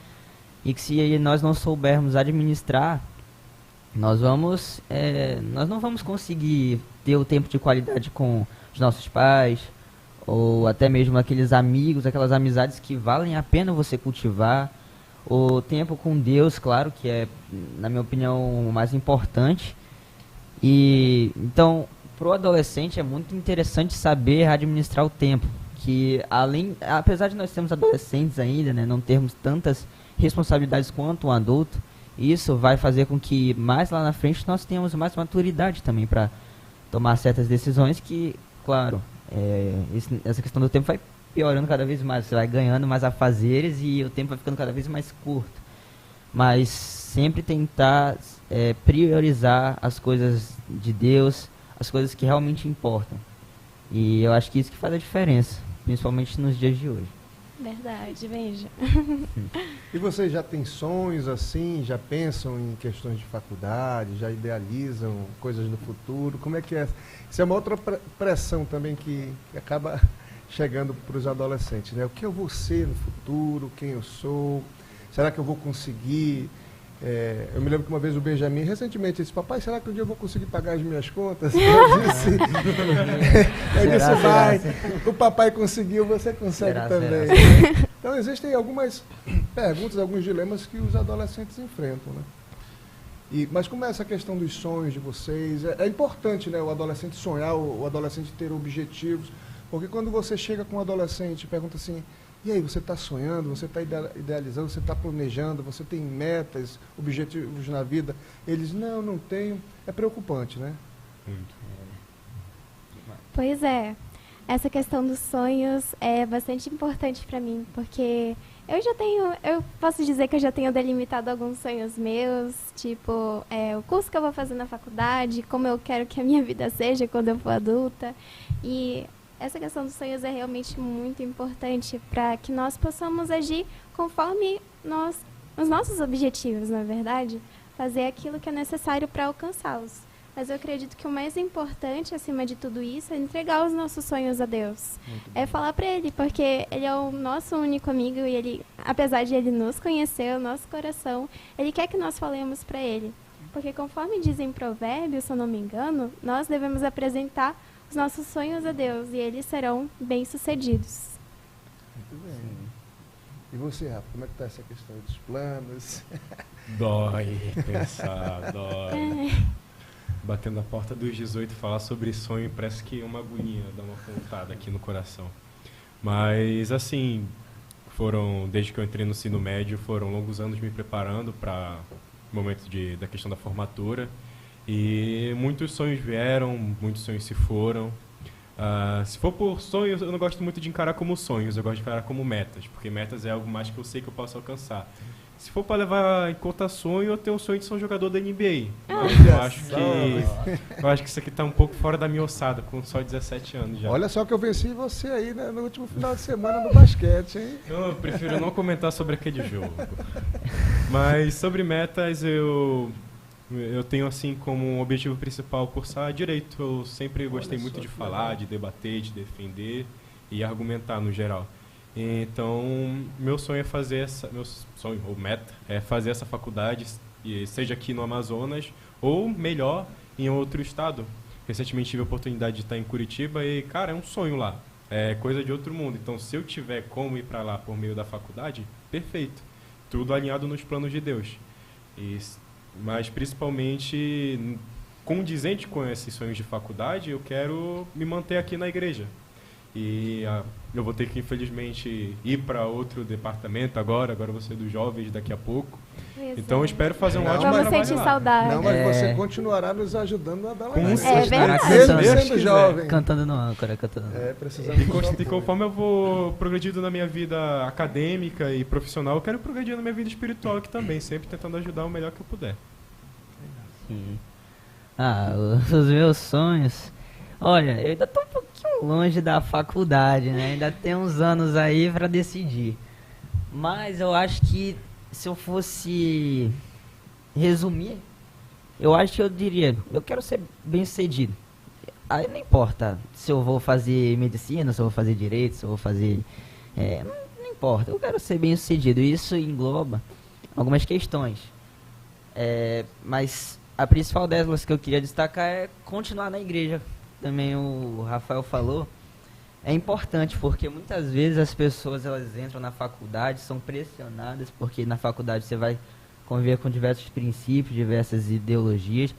e que, se nós não soubermos administrar, nós não vamos conseguir ter o tempo de qualidade com os nossos pais, ou até mesmo aqueles amigos, aquelas amizades que valem a pena você cultivar. O tempo com Deus, claro, que é, na minha opinião, o mais importante. E então, para o adolescente é muito interessante saber administrar o tempo, que apesar de nós sermos adolescentes ainda, né, não termos tantas responsabilidades quanto um adulto, isso vai fazer com que mais lá na frente nós tenhamos mais maturidade também para tomar certas decisões que, claro, essa questão do tempo vai piorando cada vez mais, você vai ganhando mais afazeres e o tempo vai ficando cada vez mais curto. Mas sempre tentar priorizar as coisas de Deus, as coisas que realmente importam. E eu acho que isso que faz a diferença, principalmente nos dias de hoje. Verdade, veja. E vocês já têm sonhos assim? Já pensam em questões de faculdade? Já idealizam coisas do futuro? Como é que é? Isso é uma outra pressão também que acaba chegando para os adolescentes, né? O que eu vou ser no futuro? Quem eu sou? Será que eu vou conseguir? Eu me lembro que uma vez o Benjamin, recentemente, disse: papai, será que um dia eu vou conseguir pagar as minhas contas? Eu disse, vai, o papai conseguiu, você consegue também. Então existem algumas perguntas, alguns dilemas que os adolescentes enfrentam, né? Mas como é essa questão dos sonhos de vocês? É importante, né, o adolescente sonhar, o adolescente ter objetivos, porque quando você chega com um adolescente e pergunta assim: e aí, você está sonhando, você está idealizando, você está planejando, você tem metas, objetivos na vida? Eles, não tenho. É preocupante, né? Muito. Pois é. Essa questão dos sonhos é bastante importante para mim, porque eu posso dizer que eu já tenho delimitado alguns sonhos meus, tipo, o curso que eu vou fazer na faculdade, como eu quero que a minha vida seja quando eu for adulta. E essa questão dos sonhos é realmente muito importante para que nós possamos agir conforme os nossos objetivos, na verdade, fazer aquilo que é necessário para alcançá-los. Mas eu acredito que o mais importante, acima de tudo isso, é entregar os nossos sonhos a Deus. É falar para Ele, porque Ele é o nosso único amigo e Ele, apesar de Ele nos conhecer, o nosso coração, Ele quer que nós falemos para Ele. Porque conforme dizem Provérbios, se eu não me engano, nós devemos apresentar os nossos sonhos a Deus e eles serão bem-sucedidos. Muito bem. E você, Rafa, como é que está essa questão dos planos? Dói pensar, dói. Batendo na porta dos 18, falar sobre sonho, parece que uma agonia, dá uma pontada aqui no coração. Mas, assim, desde que eu entrei no ensino médio, foram longos anos me preparando para o momento da questão da formatura. E muitos sonhos vieram, muitos sonhos se foram. Se for por sonhos, eu não gosto muito de encarar como sonhos, eu gosto de encarar como metas, porque metas é algo mais que eu sei que eu posso alcançar. Se for para levar em conta sonho, eu tenho o sonho de ser um jogador da NBA. Mas eu acho que isso aqui está um pouco fora da minha ossada, com só 17 anos já. Olha só que eu venci você aí, né, no último final de semana no basquete, hein? Eu prefiro não comentar sobre aquele jogo. Mas sobre metas, eu tenho assim como um objetivo principal cursar direito. Eu sempre gostei muito de falar, de debater, de defender e argumentar no geral. Então, meu sonho é fazer ou meta é fazer essa faculdade, seja aqui no Amazonas ou melhor em outro estado. Recentemente tive a oportunidade de estar em Curitiba e, cara, é um sonho lá. É coisa de outro mundo. Então, se eu tiver como ir para lá por meio da faculdade, perfeito. Tudo alinhado nos planos de Deus. Mas, principalmente, condizente com esses sonhos de faculdade, eu quero me manter aqui na igreja. E eu vou ter que, infelizmente, ir para outro departamento agora eu vou ser dos jovens daqui a pouco. Exato. Então, eu espero fazer um ótimo Vamos trabalho sentir lá. saudade. Não, mas você continuará nos ajudando a dar uma verdade. mesmo Deus sendo quiser. jovem. Cantando no âncora, cantando. Precisamos E conforme eu vou progredindo na minha vida acadêmica e profissional, eu quero progredir na minha vida espiritual aqui também, sempre tentando ajudar o melhor que eu puder. Sim. Os meus sonhos... Olha, eu ainda tô um pouquinho longe da faculdade, né? Ainda tem uns anos aí pra decidir. Mas eu acho que se eu fosse resumir, eu acho que eu diria, eu quero ser bem-sucedido. Aí não importa se eu vou fazer medicina, se eu vou fazer direito, se eu vou fazer... não importa, eu quero ser bem-sucedido. Isso engloba algumas questões. Mas a principal delas que eu queria destacar é continuar na igreja. Também o Rafael falou, é importante porque muitas vezes as pessoas elas entram na faculdade, são pressionadas, porque na faculdade você vai conviver com diversos princípios, diversas ideologias,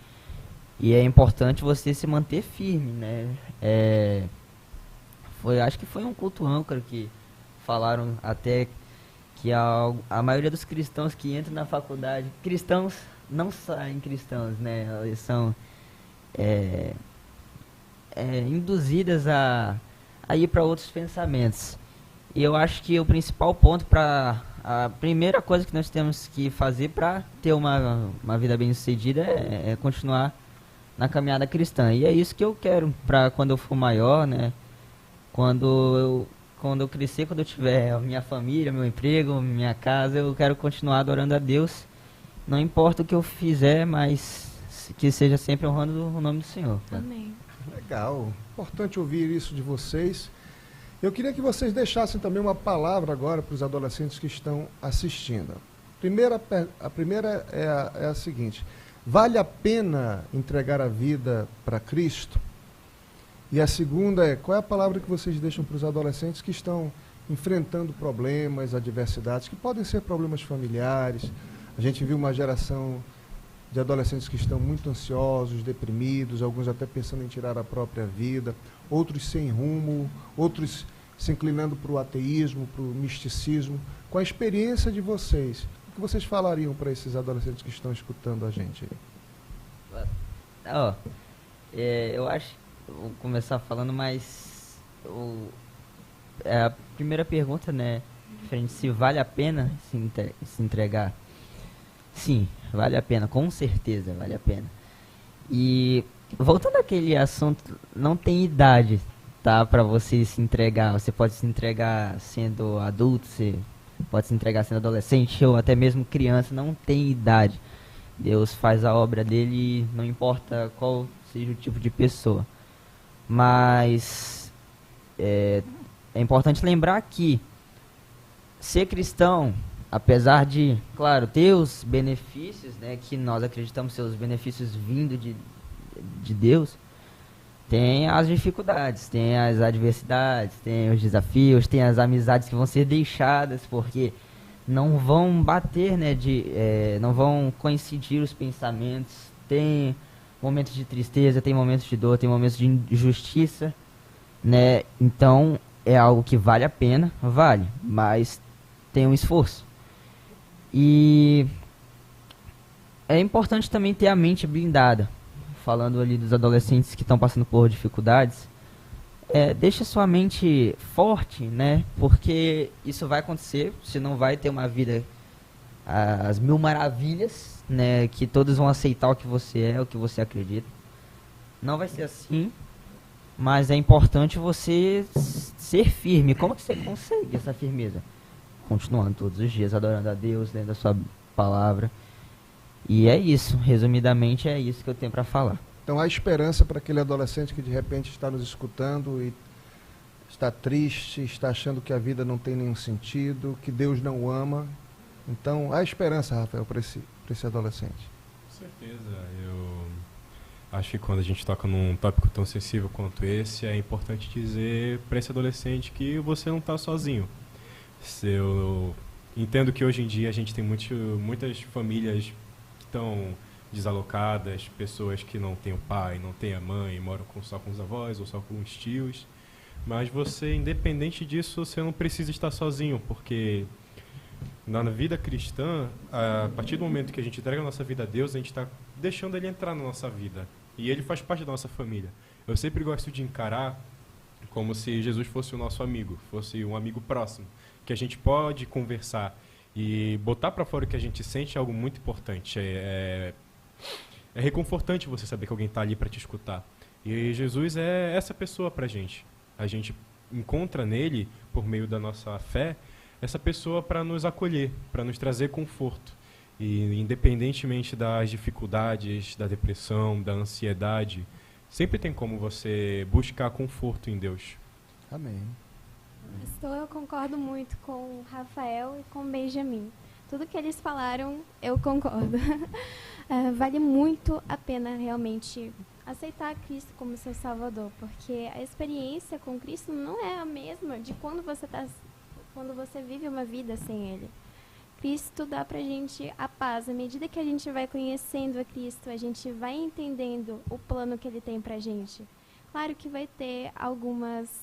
e é importante você se manter firme, né? Acho que foi um culto âncora que falaram até que a maioria dos cristãos que entram na faculdade, cristãos não saem cristãos, né? Eles são... induzidas a ir para outros pensamentos. E eu acho que o principal ponto a primeira coisa que nós temos que fazer para ter uma vida bem sucedida é continuar na caminhada cristã. E é isso que eu quero para quando eu for maior, né? Quando quando eu crescer, quando eu tiver a minha família, meu emprego, minha casa, eu quero continuar adorando a Deus. Não importa o que eu fizer, mas que seja sempre honrando o nome do Senhor. Tá? Amém. Legal. Importante ouvir isso de vocês. Eu queria que vocês deixassem também uma palavra agora para os adolescentes que estão assistindo. A primeira é a seguinte: vale a pena entregar a vida para Cristo? E a segunda é: qual é a palavra que vocês deixam para os adolescentes que estão enfrentando problemas, adversidades, que podem ser problemas familiares? A gente viu uma geração de adolescentes que estão muito ansiosos, deprimidos, alguns até pensando em tirar a própria vida, outros sem rumo, outros se inclinando para o ateísmo, para o misticismo. Com a experiência de vocês, o que vocês falariam para esses adolescentes que estão escutando a gente aí? Eu acho, vou começar falando, mas a primeira pergunta, né, referente se vale a pena se entregar. Sim, vale a pena, com certeza vale a pena. E voltando àquele assunto, não tem idade, tá, para você se entregar. Você pode se entregar sendo adulto, você pode se entregar sendo adolescente ou até mesmo criança, não tem idade. Deus faz a obra dele, não importa qual seja o tipo de pessoa. Mas é importante lembrar que ser cristão, apesar de, claro, ter os benefícios, né, que nós acreditamos ser os benefícios vindo de Deus, tem as dificuldades, tem as adversidades, tem os desafios, tem as amizades que vão ser deixadas, porque não vão bater, né, não vão coincidir os pensamentos. Tem momentos de tristeza, tem momentos de dor, tem momentos de injustiça, né? Então é algo que vale a pena, vale, mas tem um esforço. E é importante também ter a mente blindada. Falando ali dos adolescentes que estão passando por dificuldades, deixa sua mente forte, né? Porque isso vai acontecer, você não vai ter uma vida às mil maravilhas, né? Que todos vão aceitar o que você é, o que você acredita. Não vai ser assim, mas é importante você ser firme. Como que você consegue essa firmeza? Continuando todos os dias, adorando a Deus, lendo a sua palavra. E é isso, resumidamente é isso que eu tenho para falar. Então há esperança para aquele adolescente que de repente está nos escutando e está triste, está achando que a vida não tem nenhum sentido, que Deus não o ama. Então há esperança, Rafael, para esse adolescente. Com certeza. Eu acho que quando a gente toca num tópico tão sensível quanto esse, é importante dizer para esse adolescente que você não está sozinho. Eu entendo que hoje em dia a gente tem muitas famílias estão desalocadas, pessoas que não têm o pai, não têm a mãe, moram só com os avós ou só com os tios. Mas você, independente disso, você não precisa estar sozinho, porque na vida cristã, a partir do momento que a gente entrega a nossa vida a Deus, a gente está deixando Ele entrar na nossa vida. E Ele faz parte da nossa família. Eu sempre gosto de encarar como se Jesus fosse o nosso amigo, fosse um amigo próximo, que a gente pode conversar. E botar para fora o que a gente sente é algo muito importante. É reconfortante você saber que alguém está ali para te escutar. E Jesus é essa pessoa para a gente. A gente encontra nele, por meio da nossa fé, essa pessoa para nos acolher, para nos trazer conforto. E independentemente das dificuldades, da depressão, da ansiedade, sempre tem como você buscar conforto em Deus. Amém. Pastor, eu concordo muito com o Rafael e com o Benjamin. Tudo que eles falaram, eu concordo. Vale muito a pena realmente aceitar Cristo como seu Salvador, porque a experiência com Cristo não é a mesma de quando você vive uma vida sem Ele. Cristo dá pra gente a paz. À medida que a gente vai conhecendo a Cristo, a gente vai entendendo o plano que Ele tem pra gente. Claro que vai ter algumas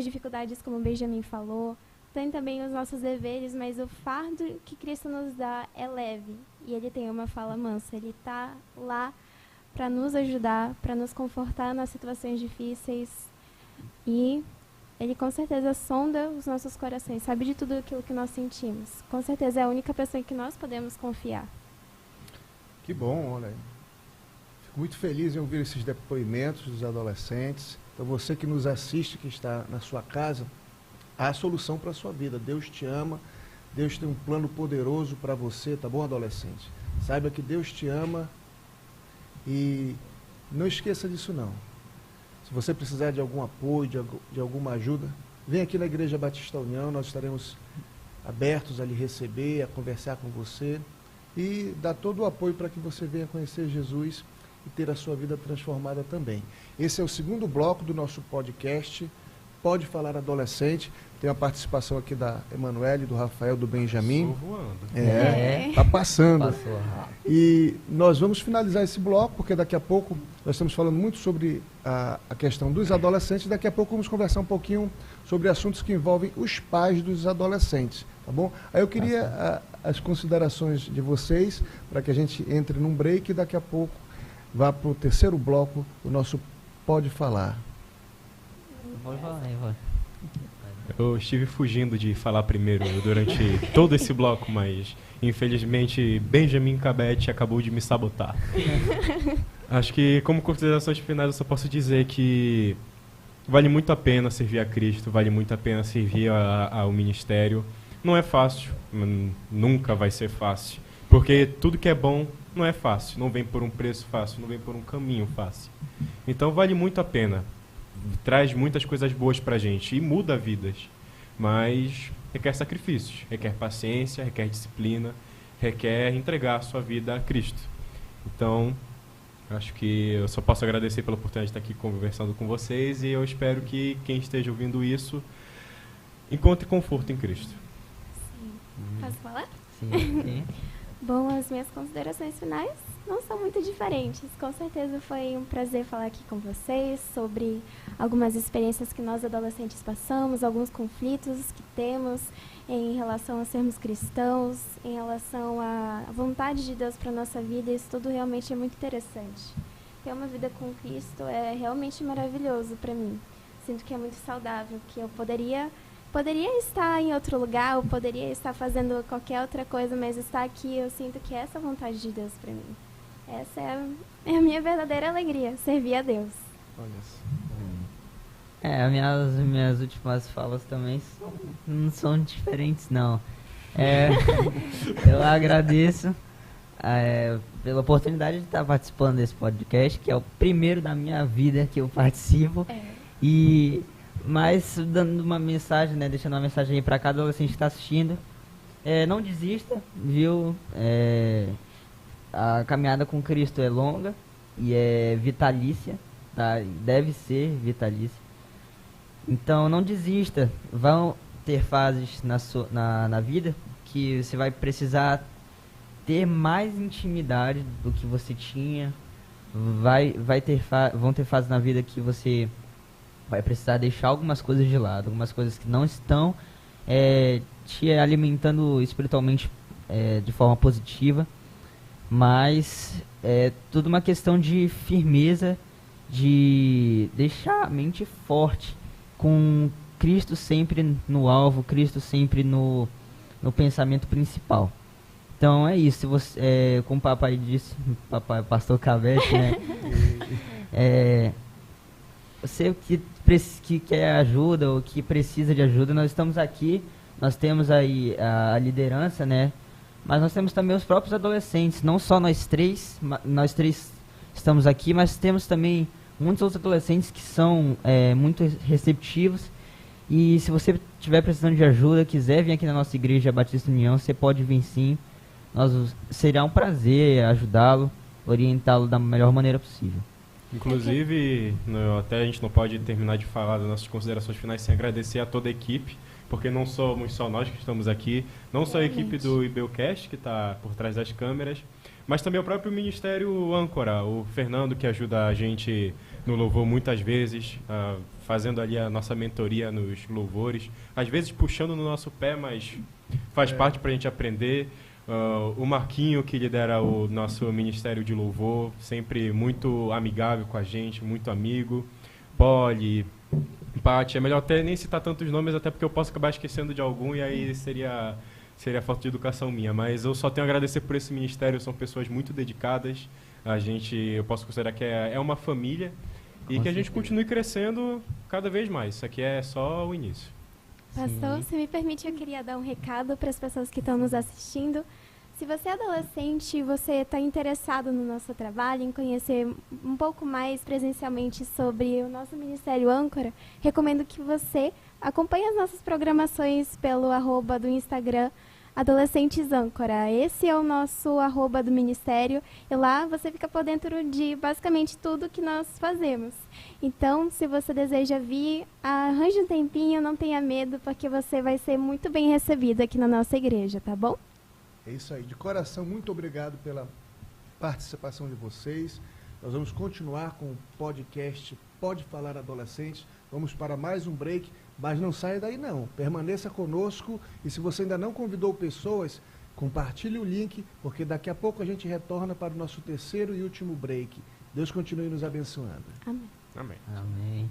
dificuldades, como o Benjamin falou. Tem também os nossos deveres, mas o fardo que Cristo nos dá é leve. E Ele tem uma fala mansa. Ele está lá para nos ajudar, para nos confortar nas situações difíceis. E Ele com certeza sonda os nossos corações, sabe de tudo aquilo que nós sentimos. Com certeza é a única pessoa em que nós podemos confiar. Que bom, olha. Fico muito feliz em ouvir esses depoimentos dos adolescentes. Então você que nos assiste, que está na sua casa, a solução para a sua vida. Deus te ama, Deus tem um plano poderoso para você, tá bom, adolescente? Saiba que Deus te ama e não esqueça disso não. Se você precisar de algum apoio, de alguma ajuda, vem aqui na Igreja Batista União, nós estaremos abertos a lhe receber, a conversar com você e dar todo o apoio para que você venha conhecer Jesus e ter a sua vida transformada também. Esse é o segundo bloco do nosso podcast, Pode Falar Adolescente. Tem a participação aqui da Emanuele, do Rafael, do Benjamin. Estou voando. Tá passando. Passou rápido. E nós vamos finalizar esse bloco, porque daqui a pouco nós estamos falando muito sobre a questão dos adolescentes. Daqui a pouco vamos conversar um pouquinho sobre assuntos que envolvem os pais dos adolescentes, tá bom? Aí eu queria as considerações de vocês, para que a gente entre num break e daqui a pouco vá para o terceiro bloco do nosso Pode Falar. Pode falar, vai. Eu estive fugindo de falar primeiro durante todo esse bloco, mas infelizmente Benjamin Cabete acabou de me sabotar. Acho que como considerações finais eu só posso dizer que vale muito a pena servir a Cristo, vale muito a pena servir ao ministério. Não é fácil, nunca vai ser fácil, porque tudo que é bom não é fácil, não vem por um preço fácil, não vem por um caminho fácil. Então vale muito a pena. Traz muitas coisas boas pra gente e muda vidas, mas requer sacrifícios, requer paciência, requer disciplina, requer entregar a sua vida a Cristo. Então, acho que eu só posso agradecer pela oportunidade de estar aqui conversando com vocês e eu espero que quem esteja ouvindo isso encontre conforto em Cristo. Sim. Posso falar? Sim. Bom, as minhas considerações finais não são muito diferentes. Com certeza foi um prazer falar aqui com vocês sobre algumas experiências que nós adolescentes passamos, alguns conflitos que temos em relação a sermos cristãos, em relação à vontade de Deus para a nossa vida. Isso tudo realmente é muito interessante. Ter uma vida com Cristo é realmente maravilhoso para mim. Sinto que é muito saudável, que eu poderia estar em outro lugar, eu poderia estar fazendo qualquer outra coisa, mas estar aqui, eu sinto que essa é a vontade de Deus para mim. Essa é a minha verdadeira alegria, servir a Deus. Olha só. As minhas últimas falas também não são diferentes, não. Eu agradeço pela oportunidade de estar participando desse podcast, que é o primeiro da minha vida que eu participo. Mas dando uma mensagem, né, deixando uma mensagem aí para cada adolescente que está assistindo, não desista, viu? A caminhada com Cristo é longa e é vitalícia, tá? Deve ser vitalícia. Então não desista, vão ter fases na vida que você vai precisar ter mais intimidade do que você tinha, vão ter fases na vida que você vai precisar deixar algumas coisas de lado, algumas coisas que não estão te alimentando espiritualmente de forma positiva, mas é tudo uma questão de firmeza, de deixar a mente forte, com Cristo sempre no alvo, Cristo sempre no pensamento principal. Então é isso, como o papai disse, pastor Cabete, né? Você que quer ajuda ou que precisa de ajuda, nós estamos aqui, nós temos aí a liderança, né? Mas nós temos também os próprios adolescentes, não só nós três estamos aqui, mas temos também muitos outros adolescentes que são muito receptivos. E se você estiver precisando de ajuda, quiser vir aqui na nossa Igreja Batista União, você pode vir sim. Será um prazer ajudá-lo, orientá-lo da melhor maneira possível. Inclusive, até a gente não pode terminar de falar das nossas considerações finais sem agradecer a toda a equipe, porque não somos só nós que estamos aqui, não só a equipe do IBEUcast, que está por trás das câmeras, mas também o próprio Ministério Âncora, o Fernando, que ajuda a gente no louvor muitas vezes, fazendo ali a nossa mentoria nos louvores, às vezes puxando no nosso pé, mas faz parte para a gente aprender. O Marquinho, que lidera o nosso Ministério de Louvor, sempre muito amigável com a gente, muito amigo. Poli, Paty, é melhor até nem citar tantos nomes, até porque eu posso acabar esquecendo de algum e aí seria falta de educação minha. Mas eu só tenho a agradecer por esse ministério, são pessoas muito dedicadas. Eu posso considerar que é uma família e que a gente continue crescendo cada vez mais. Isso aqui é só o início. Pastor, Sim. se me permite, eu queria dar um recado para as pessoas que estão nos assistindo. Se você é adolescente e você está interessado no nosso trabalho, em conhecer um pouco mais presencialmente sobre o nosso Ministério Âncora, recomendo que você acompanhe as nossas programações pelo @ do Instagram Adolescentes Âncora. Esse é o nosso @ do Ministério e lá você fica por dentro de basicamente tudo que nós fazemos. Então, se você deseja vir, arranje um tempinho, não tenha medo, porque você vai ser muito bem recebido aqui na nossa igreja, tá bom? É isso aí. De coração, muito obrigado pela participação de vocês. Nós vamos continuar com o podcast Pode Falar Adolescente. Vamos para mais um break, mas não saia daí não. Permaneça conosco e se você ainda não convidou pessoas, compartilhe o link, porque daqui a pouco a gente retorna para o nosso terceiro e último break. Deus continue nos abençoando. Amém. Amém. Amém.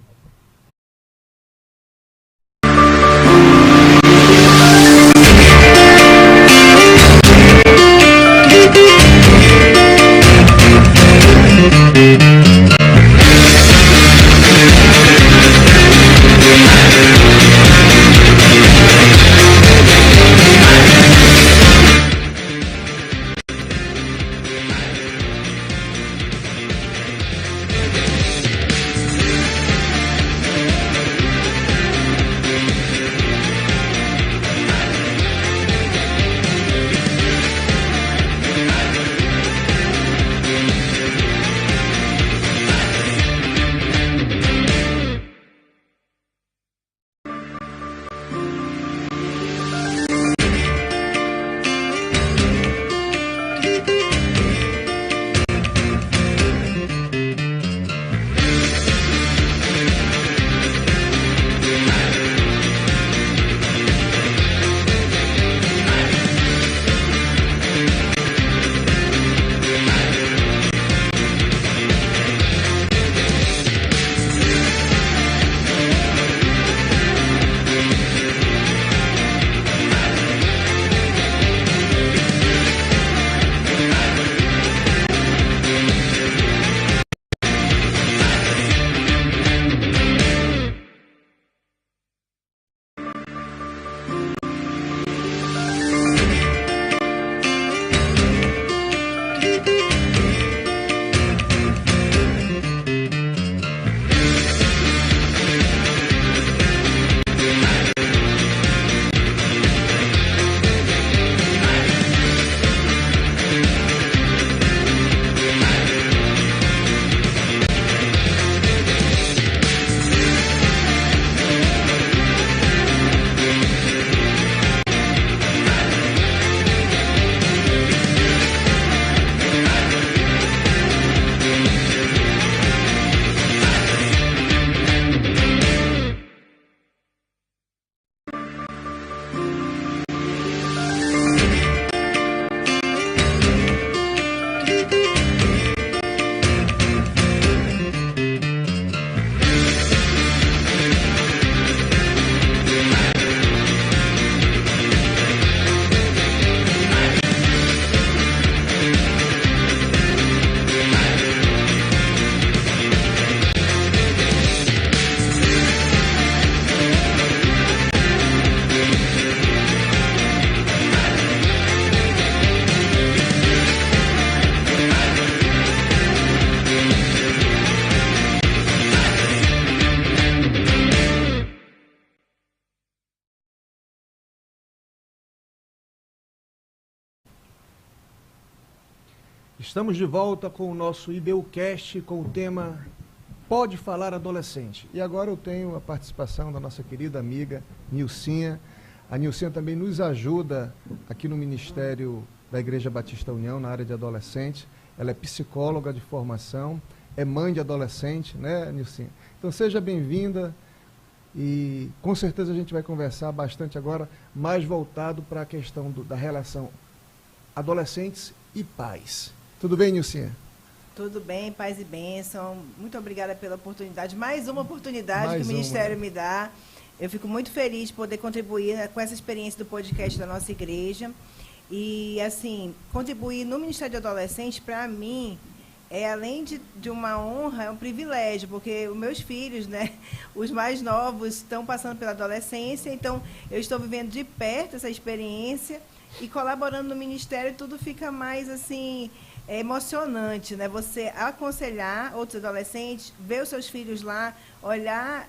Estamos de volta com o nosso IBUcast com o tema Pode Falar Adolescente. E agora eu tenho a participação da nossa querida amiga Nilcinha. A Nilcinha também nos ajuda aqui no Ministério da Igreja Batista União, na área de adolescente. Ela é psicóloga de formação, é mãe de adolescente, né, Nilcinha? Então seja bem-vinda e com certeza a gente vai conversar bastante agora, mais voltado para a questão da relação adolescentes e pais. Tudo bem, Nilcinha? Tudo bem, paz e bênção. Muito obrigada pela oportunidade. Mais uma oportunidade Mais que o Ministério uma, né? me dá. Eu fico muito feliz de poder contribuir com essa experiência do podcast da nossa igreja. E, assim, contribuir no Ministério de Adolescente, para mim, além de uma honra, é um privilégio, porque os meus filhos, né, os mais novos, estão passando pela adolescência, então eu estou vivendo de perto essa experiência e colaborando no ministério, tudo fica mais assim emocionante, né? Você aconselhar outros adolescentes, ver os seus filhos lá, olhar,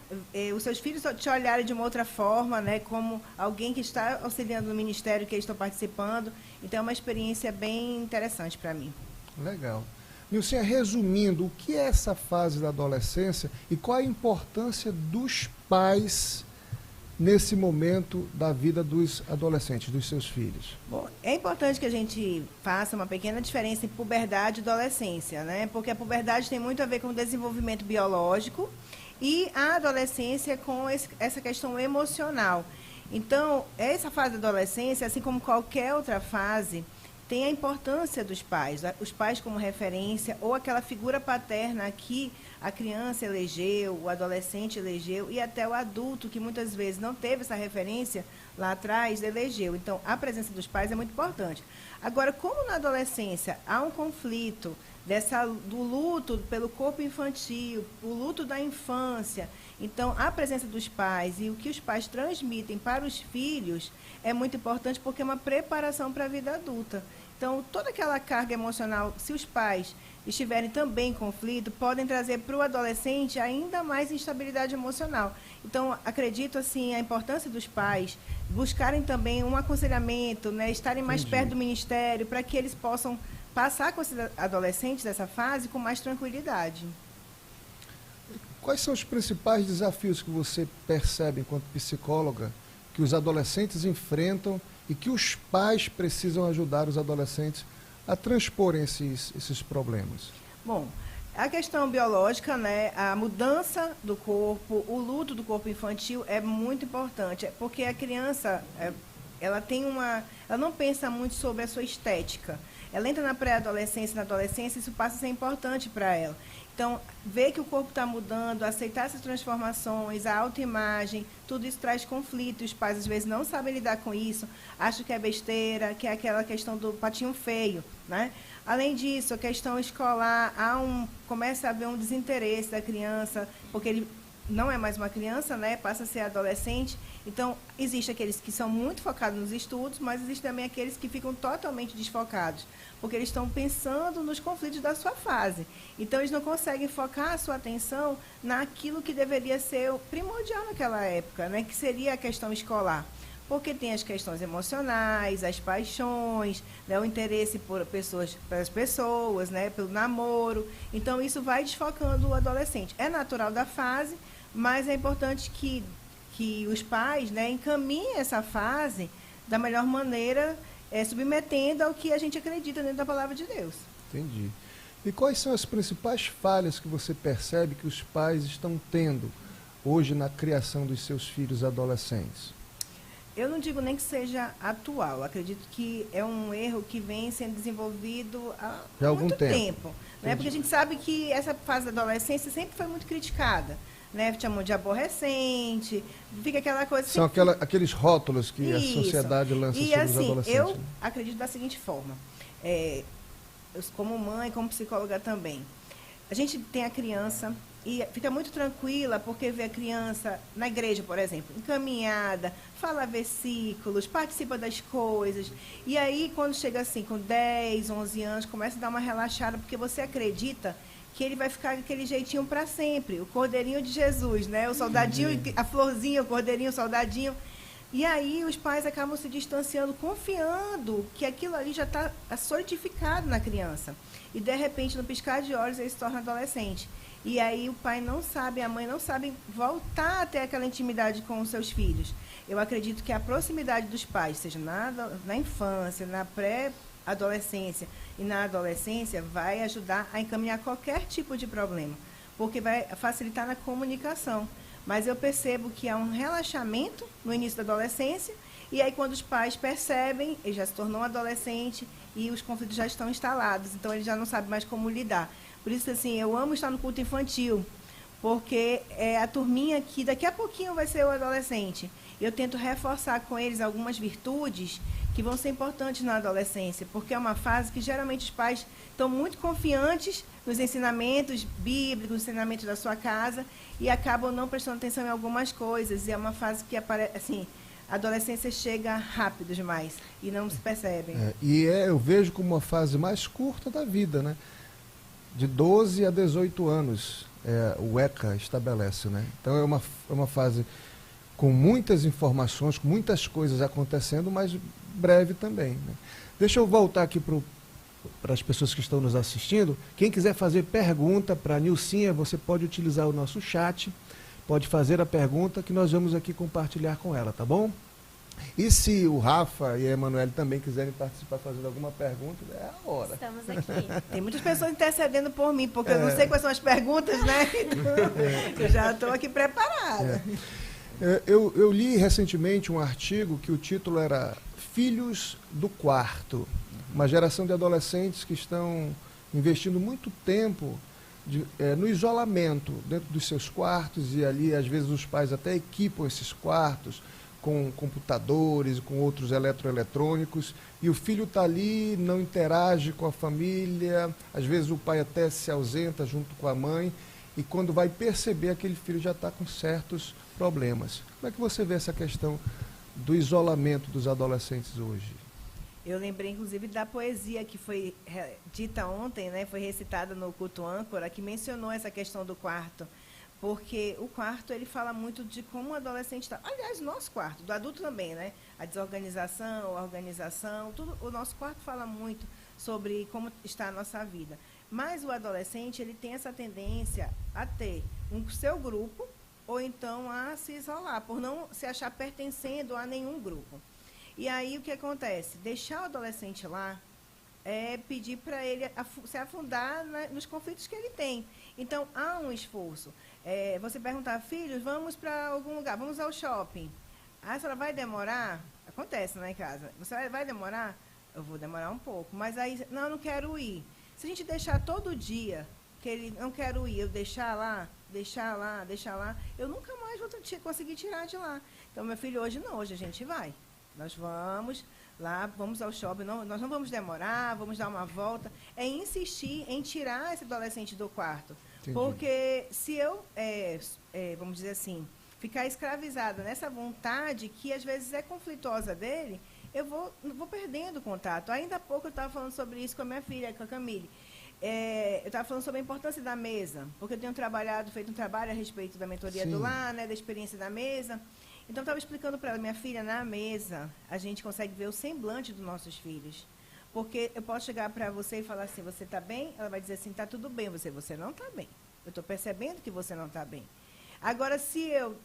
os seus filhos te olharem de uma outra forma, né? Como alguém que está auxiliando no ministério que eles estão participando. Então é uma experiência bem interessante para mim. Legal. Nilcinha, resumindo, o que é essa fase da adolescência e qual a importância dos pais nesse momento da vida dos adolescentes, dos seus filhos? Bom, é importante que a gente faça uma pequena diferença em puberdade e adolescência, né? Porque a puberdade tem muito a ver com o desenvolvimento biológico e a adolescência com essa questão emocional. Então, essa fase da adolescência, assim como qualquer outra fase, tem a importância dos pais, os pais como referência, ou aquela figura paterna que a criança elegeu, o adolescente elegeu, e até o adulto, que muitas vezes não teve essa referência lá atrás, elegeu. Então, a presença dos pais é muito importante. Agora, como na adolescência há um conflito do luto pelo corpo infantil, o luto da infância, então a presença dos pais e o que os pais transmitem para os filhos é muito importante porque é uma preparação para a vida adulta. Então, toda aquela carga emocional, se os pais estiverem também em conflito, podem trazer para o adolescente ainda mais instabilidade emocional. Então, acredito, assim, a importância dos pais buscarem também um aconselhamento, né, estarem mais perto do ministério, para que eles possam passar com esses adolescentes dessa fase com mais tranquilidade. Quais são os principais desafios que você percebe enquanto psicóloga que os adolescentes enfrentam e que os pais precisam ajudar os adolescentes a transporem esses problemas? Bom, a questão biológica, né, a mudança do corpo, o luto do corpo infantil é muito importante, porque a criança, ela não pensa muito sobre a sua estética. Ela entra na pré-adolescência, na adolescência, isso passa a ser importante para ela. Então, ver que o corpo está mudando, aceitar essas transformações, a autoimagem, tudo isso traz conflito. Os pais, às vezes, não sabem lidar com isso, acham que é besteira, que é aquela questão do patinho feio, né? Além disso, a questão escolar, começa a haver um desinteresse da criança, porque ele não é mais uma criança, né? Passa a ser adolescente. Então, existem aqueles que são muito focados nos estudos, mas existem também aqueles que ficam totalmente desfocados, porque eles estão pensando nos conflitos da sua fase. Então, eles não conseguem focar a sua atenção naquilo que deveria ser o primordial naquela época, né? Que seria a questão escolar. Porque tem as questões emocionais, as paixões, né? O interesse pelas pessoas, né? Pelo namoro. Então, isso vai desfocando o adolescente. É natural da fase, mas é importante que os pais, né, encaminhem essa fase da melhor maneira, submetendo ao que a gente acredita dentro da palavra de Deus. Entendi. E quais são as principais falhas que você percebe que os pais estão tendo hoje na criação dos seus filhos adolescentes? Eu não digo nem que seja atual. Acredito que é um erro que vem sendo desenvolvido há muito tempo. Né? Porque a gente sabe que essa fase da adolescência sempre foi muito criticada. Né? Chamam de aborrecente, fica aquela coisa... São aqueles rótulos que a sociedade lança sobre os adolescentes. Eu acredito da seguinte forma, como mãe, como psicóloga também, a gente tem a criança e fica muito tranquila porque vê a criança na igreja, por exemplo, encaminhada, fala versículos, participa das coisas, e aí quando chega assim com 10, 11 anos, começa a dar uma relaxada porque você acredita que ele vai ficar daquele jeitinho para sempre, o cordeirinho de Jesus, né? O soldadinho, a florzinha, o cordeirinho, o soldadinho. E aí os pais acabam se distanciando, confiando que aquilo ali já está solidificado na criança. E, de repente, no piscar de olhos, ele se torna adolescente. E aí o pai não sabe, a mãe não sabe voltar até aquela intimidade com os seus filhos. Eu acredito que a proximidade dos pais, seja na infância, na pré-adolescência e na adolescência, vai ajudar a encaminhar qualquer tipo de problema, porque vai facilitar na comunicação. Mas eu percebo que há um relaxamento no início da adolescência, e aí quando os pais percebem, ele já se tornou um adolescente e os conflitos já estão instalados, então ele já não sabe mais como lidar. Por isso, assim, eu amo estar no culto infantil, porque é a turminha que daqui a pouquinho vai ser o adolescente. Eu tento reforçar com eles algumas virtudes que vão ser importantes na adolescência, porque é uma fase que geralmente os pais estão muito confiantes, nos ensinamentos bíblicos, nos ensinamentos da sua casa, e acabam não prestando atenção em algumas coisas. E é uma fase que aparece, assim, a adolescência chega rápido demais e não se percebem. Eu vejo como uma fase mais curta da vida, né? De 12 a 18 anos, o ECA estabelece, né? Então é uma fase com muitas informações, com muitas coisas acontecendo, mas breve também, né? Deixa eu voltar aqui para as pessoas que estão nos assistindo. Quem quiser fazer pergunta para a Nilcinha, você pode utilizar o nosso chat, pode fazer a pergunta que nós vamos aqui compartilhar com ela, tá bom? E se o Rafa e a Emanuele também quiserem participar fazendo alguma pergunta, é a hora. Estamos aqui. Tem muitas pessoas intercedendo por mim, porque eu não sei quais são as perguntas, né? Eu já estou aqui preparada. Eu li recentemente um artigo que o título era Filhos do Quarto. Uma geração de adolescentes que estão investindo muito tempo no isolamento dentro dos seus quartos, e ali às vezes os pais até equipam esses quartos com computadores, com outros eletroeletrônicos, e o filho está ali, não interage com a família, às vezes o pai até se ausenta junto com a mãe, e quando vai perceber, aquele filho já está com certos problemas. Como é que você vê essa questão do isolamento dos adolescentes hoje? Eu lembrei, inclusive, da poesia que foi dita ontem, né, foi recitada no culto âncora, que mencionou essa questão do quarto. Porque o quarto, ele fala muito de como o adolescente está. Aliás, o nosso quarto, do adulto também, né? A desorganização, a organização, tudo. O nosso quarto fala muito sobre como está a nossa vida. Mas o adolescente, ele tem essa tendência a ter um seu grupo, ou então a se isolar, por não se achar pertencendo a nenhum grupo. E aí, o que acontece? Deixar o adolescente lá é pedir para ele se afundar nos conflitos que ele tem. Então, há um esforço. Você perguntar, filhos, vamos para algum lugar, vamos ao shopping. A senhora vai demorar? Acontece, né, em casa. Você vai demorar? Eu vou demorar um pouco. Mas aí, não, eu não quero ir. Se a gente deixar todo dia, que ele não quero ir, eu deixar lá, eu nunca mais vou conseguir tirar de lá. Então, meu filho, hoje não, hoje a gente vai. Nós vamos lá, vamos ao shopping, nós não vamos demorar, vamos dar uma volta. É insistir em tirar esse adolescente do quarto. Entendi. Porque se eu, vamos dizer assim, ficar escravizada nessa vontade que às vezes é conflituosa dele, eu vou perdendo o contato. Ainda há pouco eu estava falando sobre isso com a minha filha, com a Camille. Eu estava falando sobre a importância da mesa, porque eu tenho feito um trabalho a respeito da mentoria do lar, né, da experiência da mesa. Então, eu estava explicando para ela, minha filha, na mesa, a gente consegue ver o semblante dos nossos filhos. Porque eu posso chegar para você e falar assim, você está bem? Ela vai dizer assim, está tudo bem. Você não está bem. Eu estou percebendo que você não está bem. Agora, se eu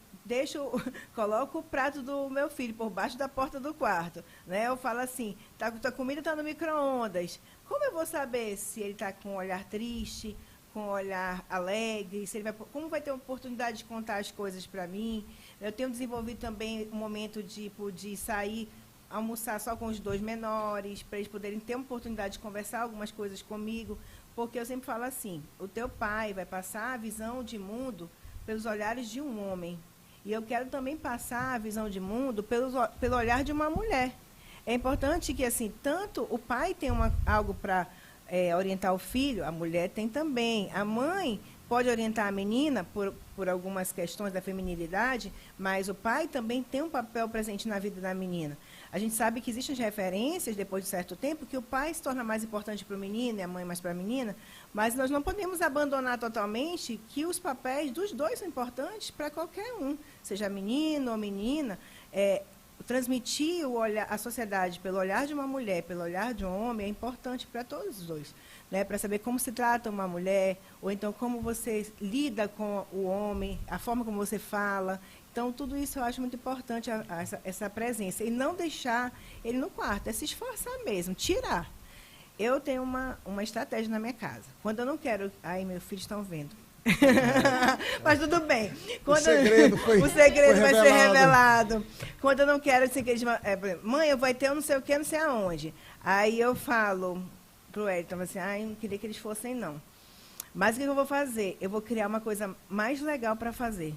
coloco o prato do meu filho por baixo da porta do quarto, né? Eu falo assim, tua comida está no micro-ondas. Como eu vou saber se ele está com um olhar triste, com um olhar alegre, como vai ter oportunidade de contar as coisas para mim? Eu tenho desenvolvido também um momento de sair, almoçar só com os dois menores, para eles poderem ter uma oportunidade de conversar algumas coisas comigo, porque eu sempre falo assim, o teu pai vai passar a visão de mundo pelos olhares de um homem, e eu quero também passar a visão de mundo pelo olhar de uma mulher. É importante que, assim, tanto o pai tem algo para orientar o filho, a mulher tem também. A mãe pode orientar a menina por algumas questões da feminilidade, mas o pai também tem um papel presente na vida da menina. A gente sabe que existem referências, depois de certo tempo, que o pai se torna mais importante para o menino e a mãe mais para a menina, mas nós não podemos abandonar totalmente que os papéis dos dois são importantes para qualquer um, seja menino ou menina. Transmitir a sociedade pelo olhar de uma mulher, pelo olhar de um homem, é importante para todos os dois. Né, para saber como se trata uma mulher, ou então como você lida com o homem, a forma como você fala. Então, tudo isso eu acho muito importante, essa presença. E não deixar ele no quarto, é se esforçar mesmo, tirar. Eu tenho uma estratégia na minha casa. Quando eu não quero... Ai, meus filhos estão vendo. Mas tudo bem. O segredo vai ser revelado. Quando eu não quero, assim, que eles... mãe, eu vou ter um não sei o que, não sei aonde. Aí eu falo... pro Elton, assim, não queria que eles fossem, não. Mas o que eu vou fazer? Eu vou criar uma coisa mais legal para fazer.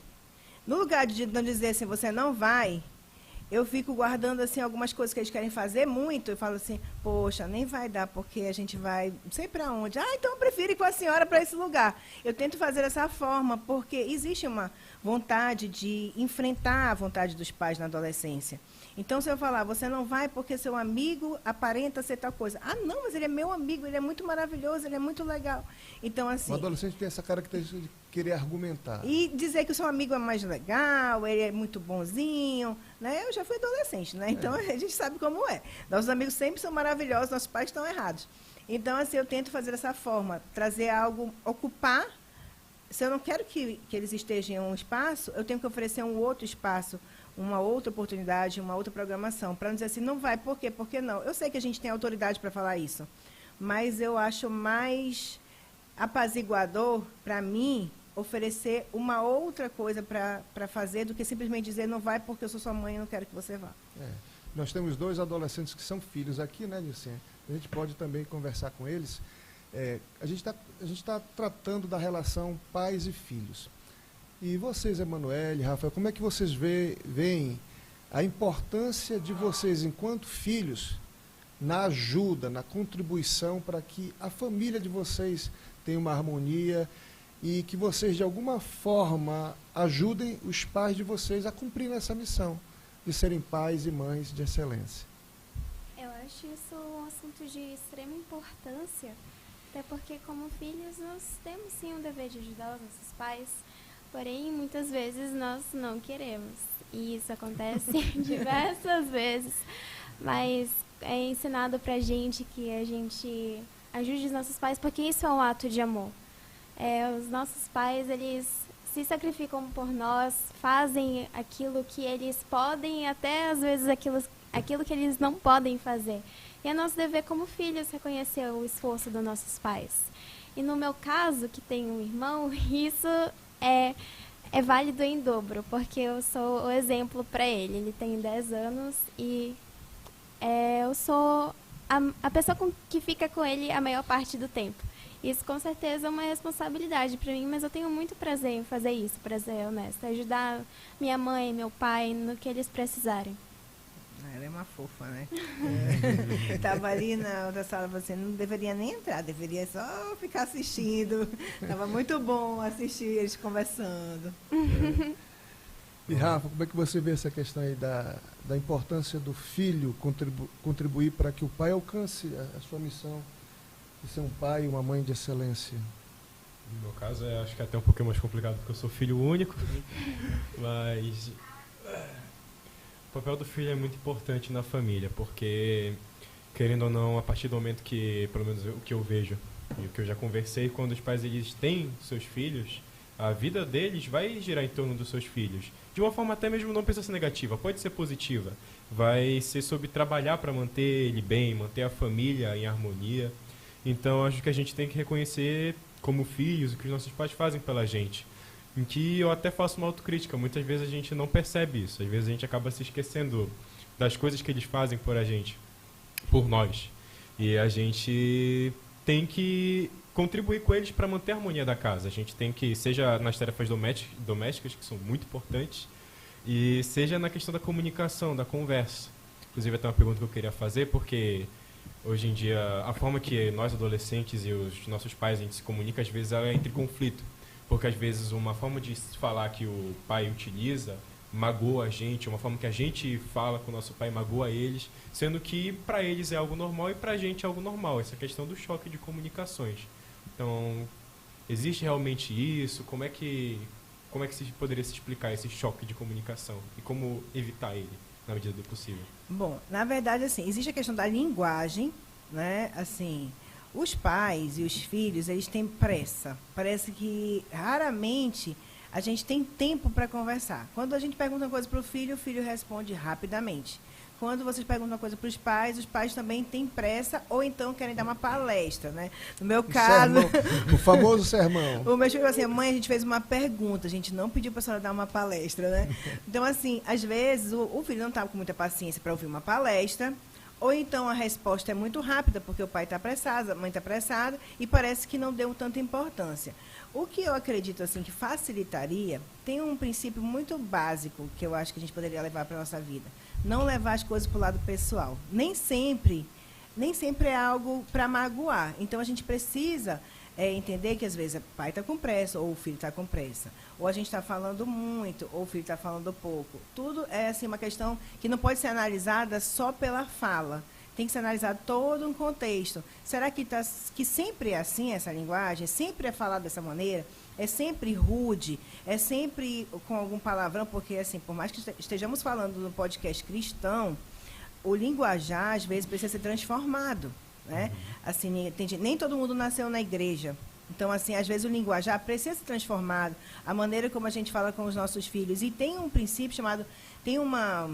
No lugar de não dizer assim, você não vai, eu fico guardando assim algumas coisas que eles querem fazer muito. Eu falo assim, poxa, nem vai dar, porque a gente vai não sei para onde. Então eu prefiro ir com a senhora para esse lugar. Eu tento fazer dessa forma, porque existe uma vontade de enfrentar a vontade dos pais na adolescência. Então, se eu falar, você não vai porque seu amigo aparenta ser tal coisa. Não, mas ele é meu amigo, ele é muito maravilhoso, ele é muito legal. Então, assim... O adolescente tem essa característica de querer argumentar. E dizer que o seu amigo é mais legal, ele é muito bonzinho, né? Eu já fui adolescente, né? Então, a gente sabe como é. Nossos amigos sempre são maravilhosos, nossos pais estão errados. Então, assim, eu tento fazer dessa forma, trazer algo, ocupar. Se eu não quero que eles estejam em um espaço, eu tenho que oferecer um outro espaço, uma outra oportunidade, uma outra programação, para não dizer assim, não vai, por quê? Por que não? Eu sei que a gente tem autoridade para falar isso, mas eu acho mais apaziguador, para mim, oferecer uma outra coisa para fazer do que simplesmente dizer, não vai porque eu sou sua mãe e não quero que você vá. Nós temos 2 adolescentes que são filhos aqui, né, Nilcinha? A gente pode também conversar com eles. A gente está tratando da relação pais e filhos. E vocês, Emanuele, Rafael, como é que vocês veem a importância de vocês, enquanto filhos, na ajuda, na contribuição para que a família de vocês tenha uma harmonia e que vocês, de alguma forma, ajudem os pais de vocês a cumprir essa missão de serem pais e mães de excelência? Eu acho isso um assunto de extrema importância, até porque, como filhos, nós temos sim o dever de ajudar os nossos pais. Porém, muitas vezes nós não queremos. E isso acontece diversas vezes. Mas é ensinado pra gente que a gente ajude os nossos pais, porque isso é um ato de amor. Os nossos pais, eles se sacrificam por nós, fazem aquilo que eles podem e até às vezes aquilo que eles não podem fazer. E é nosso dever como filhos reconhecer o esforço dos nossos pais. E no meu caso, que tenho um irmão, isso é válido em dobro, porque eu sou o exemplo para ele. Ele tem 10 anos e eu sou a pessoa que fica com ele a maior parte do tempo. Isso com certeza é uma responsabilidade para mim, mas eu tenho muito prazer em fazer isso, para ser honesta. Ajudar minha mãe e meu pai no que eles precisarem. Ela é uma fofa, né? Estava ali na outra sala, você não deveria nem entrar, deveria só ficar assistindo. Estava muito bom assistir eles conversando. E Rafa, como é que você vê essa questão aí da importância do filho contribuir para que o pai alcance a sua missão de ser um pai e uma mãe de excelência? No meu caso, acho que é até um pouquinho mais complicado, porque eu sou filho único, mas o papel do filho é muito importante na família, porque, querendo ou não, a partir do momento que, pelo menos o que eu vejo, e o que eu já conversei, quando os pais eles têm seus filhos, a vida deles vai girar em torno dos seus filhos. De uma forma até mesmo não precisa ser negativa, pode ser positiva. Vai ser sobre trabalhar para manter ele bem, manter a família em harmonia. Então, acho que a gente tem que reconhecer, como filhos, o que os nossos pais fazem pela gente. Em que eu até faço uma autocrítica. Muitas vezes a gente não percebe isso. Às vezes a gente acaba se esquecendo das coisas que eles fazem por a gente, por nós. E a gente tem que contribuir com eles para manter a harmonia da casa. A gente tem que, seja nas tarefas domésticas, que são muito importantes, e seja na questão da comunicação, da conversa. Inclusive, até uma pergunta que eu queria fazer, porque hoje em dia a forma que nós adolescentes e os nossos pais a gente se comunica, às vezes, ela é entre conflito. Porque, às vezes, uma forma de falar que o pai utiliza magoa a gente, uma forma que a gente fala com o nosso pai magoa eles, sendo que para eles é algo normal e para a gente é algo normal. Essa questão do choque de comunicações. Então, existe realmente isso? Como é que poderia se explicar esse choque de comunicação? E como evitar ele, na medida do possível? Bom, na verdade, assim, existe a questão da linguagem, né? Assim, os pais e os filhos, eles têm pressa. Parece que, raramente, a gente tem tempo para conversar. Quando a gente pergunta uma coisa para o filho responde rapidamente. Quando vocês perguntam uma coisa para os pais também têm pressa ou então querem dar uma palestra, né? No meu caso... O famoso sermão. O meu filho falou assim, mãe, a gente fez uma pergunta, a gente não pediu para a senhora dar uma palestra, né? Então, assim, às vezes, o filho não estava com muita paciência para ouvir uma palestra, ou então a resposta é muito rápida, porque o pai está apressado, a mãe está apressada, e parece que não deu tanta importância. O que eu acredito assim que facilitaria, tem um princípio muito básico que eu acho que a gente poderia levar para a nossa vida. Não levar as coisas para o lado pessoal. Nem sempre é algo para magoar. Então, a gente precisa entender que, às vezes, o pai está com pressa, ou o filho está com pressa. Ou a gente está falando muito, ou o filho está falando pouco. Tudo é assim, uma questão que não pode ser analisada só pela fala. Tem que ser analisado todo um contexto. Será que sempre é assim essa linguagem? Sempre é falado dessa maneira? É sempre rude? É sempre com algum palavrão? Porque, assim, por mais que estejamos falando no podcast cristão, o linguajar, às vezes, precisa ser transformado. Né? Assim, nem todo mundo nasceu na igreja. Então, assim, às vezes o linguajar precisa ser transformado. A maneira como a gente fala com os nossos filhos. E tem um princípio chamado... Tem uma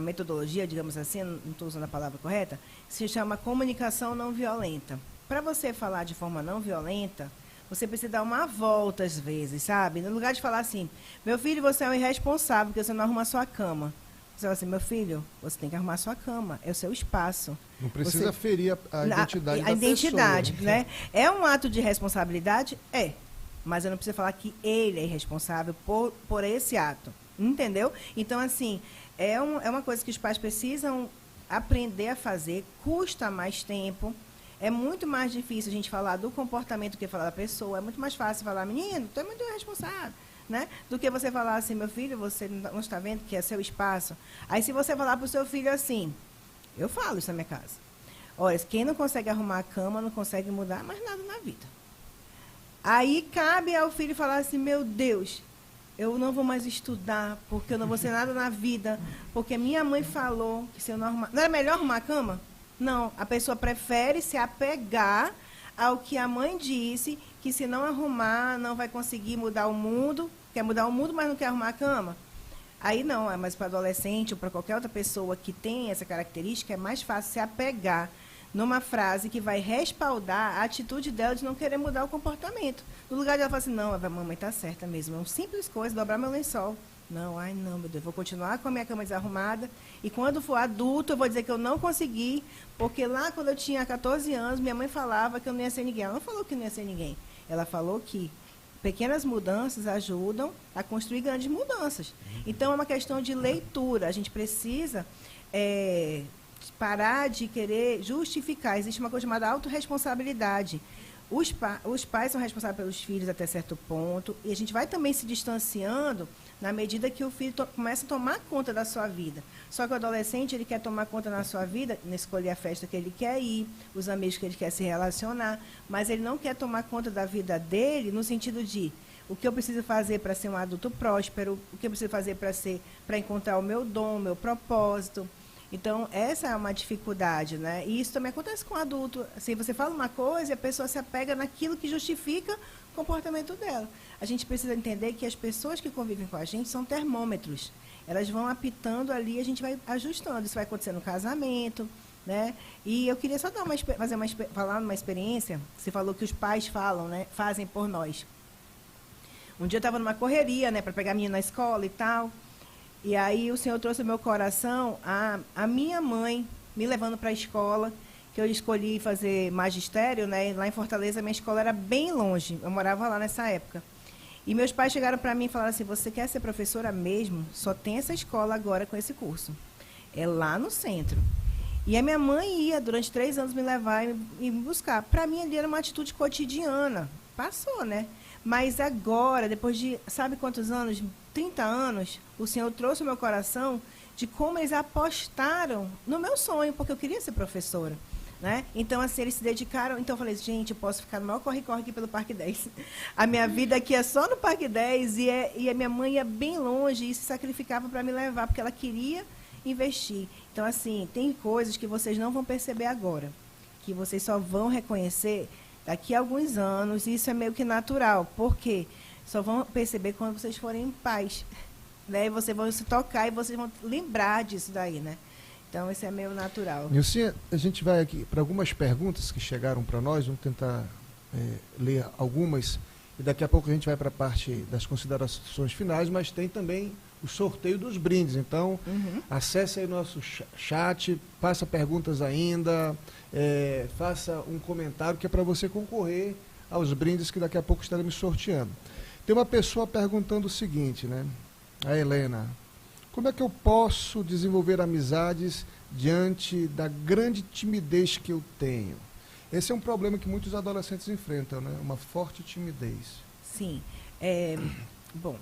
metodologia, digamos assim, não estou usando a palavra correta, que se chama comunicação não violenta. Para você falar de forma não violenta, você precisa dar uma volta às vezes, sabe? No lugar de falar assim, meu filho, você é um irresponsável, porque você não arruma a sua cama. Você fala assim, meu filho, você tem que arrumar a sua cama, é o seu espaço. Não precisa ferir a identidade da identidade, pessoa. Né? É um ato de responsabilidade? É. Mas eu não preciso falar que ele é irresponsável por esse ato. Entendeu? Então, assim, é uma coisa que os pais precisam aprender a fazer, custa mais tempo. É muito mais difícil a gente falar do comportamento do que falar da pessoa. É muito mais fácil falar, menino, tu é muito irresponsável. Né? Do que você falar assim, meu filho, você não está vendo que é seu espaço. Aí se você falar para o seu filho assim, eu falo isso na minha casa. Olha, quem não consegue arrumar a cama, não consegue mudar mais nada na vida. Aí cabe ao filho falar assim, meu Deus, eu não vou mais estudar, porque eu não vou ser nada na vida, porque minha mãe falou que se eu não arrumar... Não era melhor arrumar a cama? Não, a pessoa prefere se apegar ao que a mãe disse, que se não arrumar, não vai conseguir mudar o mundo. Quer mudar o mundo, mas não quer arrumar a cama. Aí não, mas para adolescente ou para qualquer outra pessoa que tem essa característica, é mais fácil se apegar numa frase que vai respaldar a atitude dela de não querer mudar o comportamento. No lugar de ela falar assim, não, a mamãe está certa mesmo, é uma simples coisa, dobrar meu lençol. Não, ai não, meu Deus, vou continuar com a minha cama desarrumada e quando for adulto eu vou dizer que eu não consegui, porque lá quando eu tinha 14 anos, minha mãe falava que eu não ia ser ninguém. Ela não falou que não ia ser ninguém. Ela falou que pequenas mudanças ajudam a construir grandes mudanças. Então, é uma questão de leitura. A gente precisa parar de querer justificar. Existe uma coisa chamada autorresponsabilidade. Os pais são responsáveis pelos filhos até certo ponto, e a gente vai também se distanciando na medida que o filho começa a tomar conta da sua vida. Só que o adolescente, ele quer tomar conta da sua vida, escolher a festa que ele quer ir, os amigos que ele quer se relacionar, mas ele não quer tomar conta da vida dele no sentido de o que eu preciso fazer para ser um adulto próspero, o que eu preciso fazer para encontrar o meu dom, o meu propósito. Então, essa é uma dificuldade, né? E isso também acontece com o adulto. Assim, você fala uma coisa e a pessoa se apega naquilo que justifica o comportamento dela. A gente precisa entender que as pessoas que convivem com a gente são termômetros. Elas vão apitando ali e a gente vai ajustando. Isso vai acontecer no casamento, né? E eu queria só falar uma experiência. Você falou que os pais falam, né? Fazem por nós. Um dia eu estava numa correria, né? Para pegar a menina na escola e tal. E aí o Senhor trouxe ao meu coração a minha mãe me levando para a escola, que eu escolhi fazer magistério, né? Lá em Fortaleza, minha escola era bem longe. Eu morava lá nessa época. E meus pais chegaram para mim e falaram assim, você quer ser professora mesmo? Só tem essa escola agora com esse curso. É lá no centro. E a minha mãe ia, durante 3 anos, me levar e me buscar. Para mim, ali era uma atitude cotidiana. Passou, né? Mas agora, depois de, sabe quantos anos? 30 anos, o Senhor trouxe ao meu coração de como eles apostaram no meu sonho, porque eu queria ser professora. Né? Então, assim, eles se dedicaram. Então, eu falei, gente, eu posso ficar no maior corre-corre aqui pelo Parque 10. A minha vida aqui é só no Parque 10 e a minha mãe ia bem longe e se sacrificava para me levar, porque ela queria investir. Então, assim, tem coisas que vocês não vão perceber agora, que vocês só vão reconhecer daqui a alguns anos, e isso é meio que natural. Por quê? Só vão perceber quando vocês forem pais. Né? E vocês vão se tocar e vocês vão lembrar disso daí, né? Então, isso é meio natural. Nilcinha, a gente vai aqui para algumas perguntas que chegaram para nós, vamos tentar ler algumas, e daqui a pouco a gente vai para a parte das considerações finais, mas tem também o sorteio dos brindes. Então, acesse aí nosso chat, faça perguntas ainda, faça um comentário que é para você concorrer aos brindes que daqui a pouco estaremos sorteando. Tem uma pessoa perguntando o seguinte, né? A Helena, como é que eu posso desenvolver amizades diante da grande timidez que eu tenho? Esse é um problema que muitos adolescentes enfrentam, né? Uma forte timidez. Sim. Bom,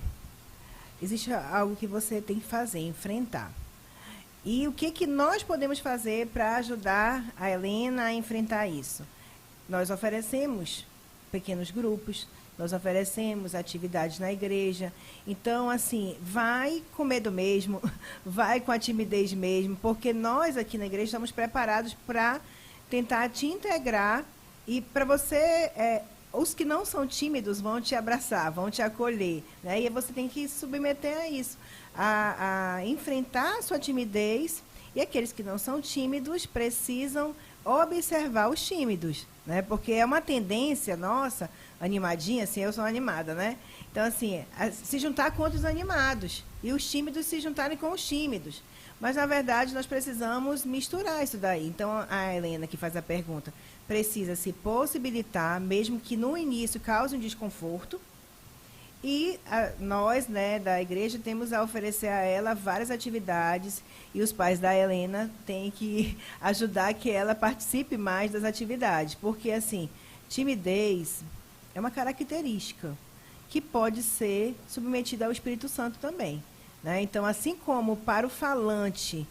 existe algo que você tem que fazer, enfrentar. E o que nós podemos fazer para ajudar a Helena a enfrentar isso? Nós oferecemos pequenos grupos, nós oferecemos atividades na igreja. Então, assim, vai com medo mesmo, vai com a timidez mesmo, porque nós aqui na igreja estamos preparados para tentar te integrar e para você... os que não são tímidos vão te abraçar, vão te acolher, né? E você tem que se submeter a isso, a enfrentar a sua timidez, e aqueles que não são tímidos precisam observar os tímidos, né? Porque é uma tendência nossa, animadinha, assim, eu sou animada, né? Então, assim, se juntar com outros animados, e os tímidos se juntarem com os tímidos. Mas, na verdade, nós precisamos misturar isso daí. Então, a Helena, que faz a pergunta, precisa se possibilitar, mesmo que no início cause um desconforto. E nós, né, da igreja, temos a oferecer a ela várias atividades. E os pais da Helena têm que ajudar que ela participe mais das atividades. Porque, assim, timidez é uma característica que pode ser submetida ao Espírito Santo também. Né? Então, assim como para o falante,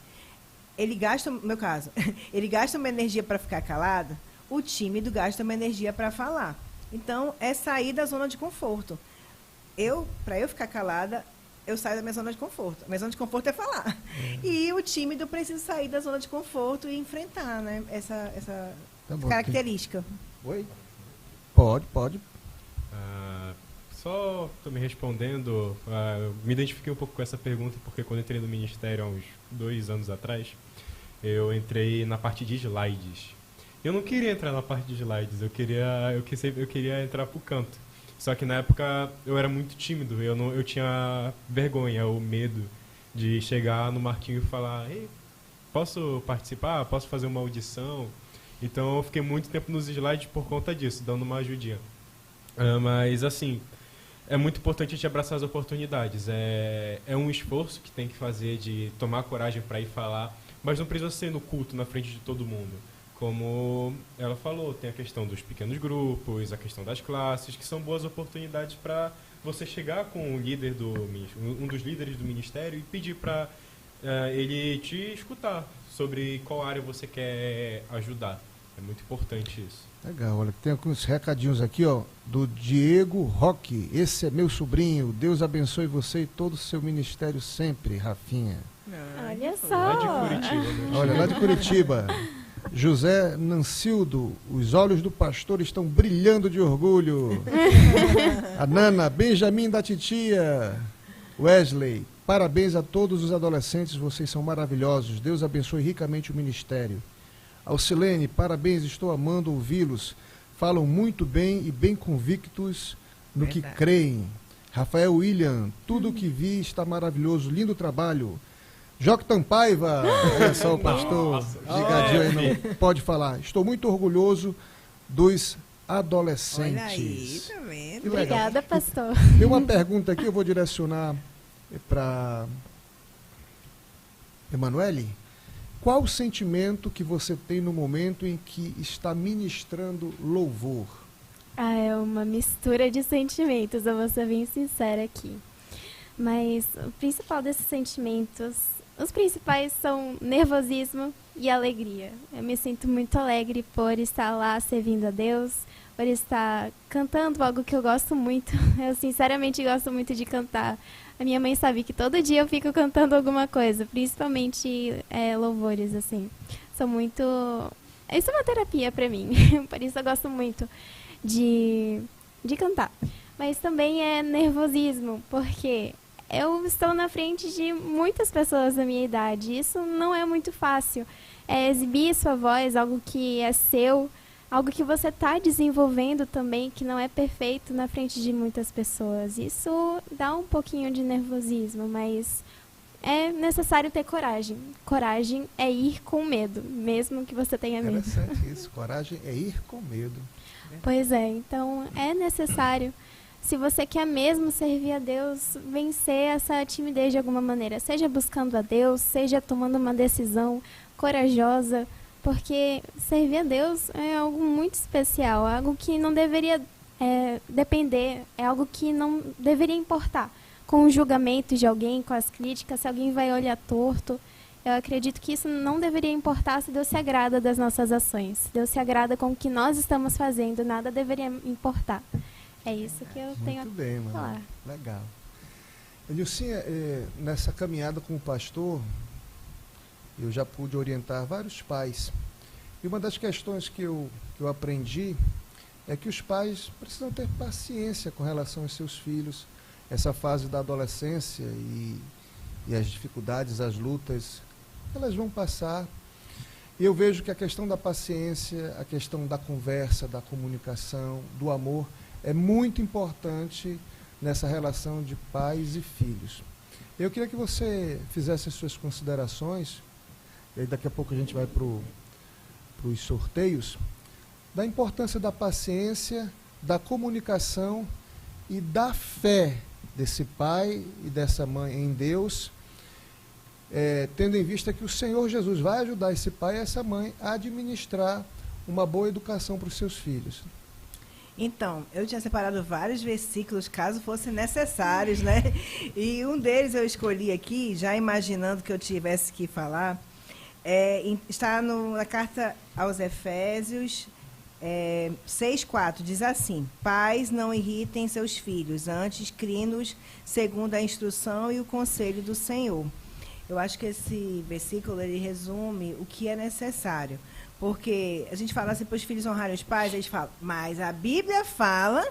ele gasta, no meu caso, ele gasta uma energia para ficar calado, o tímido gasta uma energia para falar. Então, é sair da zona de conforto. Para eu ficar calada, eu saio da minha zona de conforto. A minha zona de conforto é falar. E o tímido precisa sair da zona de conforto e enfrentar, né, essa característica. Oi? Pode. Só estou me respondendo, me identifiquei um pouco com essa pergunta, porque quando eu entrei no Ministério há uns 2 anos atrás, eu entrei na parte de slides. Eu não queria entrar na parte de slides, eu queria entrar pro canto. Só que na época eu era muito tímido, eu tinha vergonha, o medo de chegar no Marquinho e falar: ei, posso participar? Posso fazer uma audição? Então eu fiquei muito tempo nos slides por conta disso, dando uma ajudinha. Mas assim... é muito importante a gente abraçar as oportunidades. É um esforço que tem que fazer de tomar coragem para ir falar, mas não precisa ser no culto, na frente de todo mundo. Como ela falou, tem a questão dos pequenos grupos, a questão das classes, que são boas oportunidades para você chegar com um dos líderes do ministério e pedir para ele te escutar sobre qual área você quer ajudar. É muito importante isso. Legal, olha, tem alguns recadinhos aqui, ó, do Diego Roque. Esse é meu sobrinho, Deus abençoe você e todo o seu ministério sempre, Rafinha. Olha só. Lá de Curitiba. Né? Olha, lá de Curitiba. José Nancildo, os olhos do pastor estão brilhando de orgulho. A Nana, Benjamin da titia. Wesley, parabéns a todos os adolescentes, vocês são maravilhosos. Deus abençoe ricamente o ministério. Alcilene, parabéns, estou amando ouvi-los. Falam muito bem e bem convictos no que creem. Rafael William, tudo o que vi está maravilhoso, lindo trabalho. Joctan Paiva, olha só o pastor, ligadinho aí, não pode falar. Estou muito orgulhoso dos adolescentes. Olha aí, tá vendo? Obrigada, pastor. Tem uma pergunta aqui, eu vou direcionar para Emanuele. Qual o sentimento que você tem no momento em que está ministrando louvor? É uma mistura de sentimentos, eu vou ser bem sincera aqui. Mas o principal desses sentimentos, os principais são nervosismo e alegria. Eu me sinto muito alegre por estar lá servindo a Deus, por estar cantando algo que eu gosto muito. Eu sinceramente gosto muito de cantar. A minha mãe sabe que todo dia eu fico cantando alguma coisa, principalmente louvores, assim. Isso é uma terapia pra mim, por isso eu gosto muito de cantar. Mas também é nervosismo, porque eu estou na frente de muitas pessoas da minha idade. Isso não é muito fácil. Exibir sua voz, algo que é seu, algo que você está desenvolvendo também, que não é perfeito na frente de muitas pessoas. Isso dá um pouquinho de nervosismo, mas é necessário ter coragem. Coragem é ir com medo, mesmo que você tenha medo. Interessante isso, coragem é ir com medo. Pois é, então é necessário, se você quer mesmo servir a Deus, vencer essa timidez de alguma maneira, seja buscando a Deus, seja tomando uma decisão corajosa, porque servir a Deus é algo muito especial, algo que não deveria depender, é algo que não deveria importar com os julgamentos de alguém, com as críticas, se alguém vai olhar torto. Eu acredito que isso não deveria importar se Deus se agrada das nossas ações. Se Deus se agrada com o que nós estamos fazendo, nada deveria importar. É isso que eu tenho Muito bem, a falar. mano. Legal. Elilcinha, nessa caminhada com o pastor, eu já pude orientar vários pais. E uma das questões que eu aprendi é que os pais precisam ter paciência com relação aos seus filhos. Essa fase da adolescência e as dificuldades, as lutas, elas vão passar. E eu vejo que a questão da paciência, a questão da conversa, da comunicação, do amor, é muito importante nessa relação de pais e filhos. Eu queria que você fizesse as suas considerações, e aí daqui a pouco a gente vai para os sorteios, da importância da paciência, da comunicação e da fé desse pai e dessa mãe em Deus, tendo em vista que o Senhor Jesus vai ajudar esse pai e essa mãe a administrar uma boa educação para os seus filhos. Então, eu tinha separado vários versículos, caso fossem necessários, né? E um deles eu escolhi aqui, já imaginando que eu tivesse que falar, está na carta aos Efésios 6:4, diz assim: pais, não irritem seus filhos, antes criem-nos segundo a instrução e o conselho do Senhor. Eu acho que esse versículo ele resume o que é necessário. Porque a gente fala assim para os filhos honrarem os pais, eles falam, mas a Bíblia fala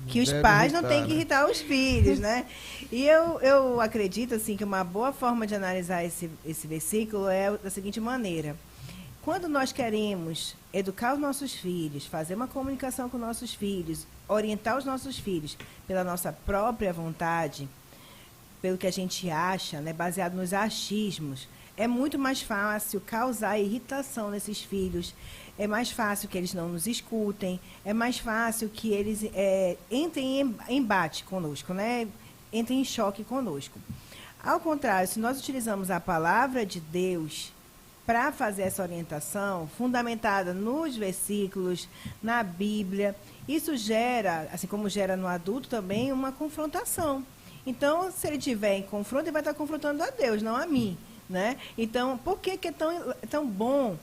que os pais não têm que irritar os filhos, né? E eu acredito assim, que uma boa forma de analisar esse versículo é da seguinte maneira: quando nós queremos educar os nossos filhos, fazer uma comunicação com nossos filhos, orientar os nossos filhos pela nossa própria vontade, pelo que a gente acha, né, baseado nos achismos, é muito mais fácil causar irritação nesses filhos, é mais fácil que eles não nos escutem, é mais fácil que eles entrem em embate conosco, né? Entrem em choque conosco. Ao contrário, se nós utilizamos a palavra de Deus para fazer essa orientação, fundamentada nos versículos, na Bíblia, isso gera, assim como gera no adulto também, uma confrontação. Então, se ele estiver em confronto, ele vai estar confrontando a Deus, não a mim. Né? Então, por que é tão bom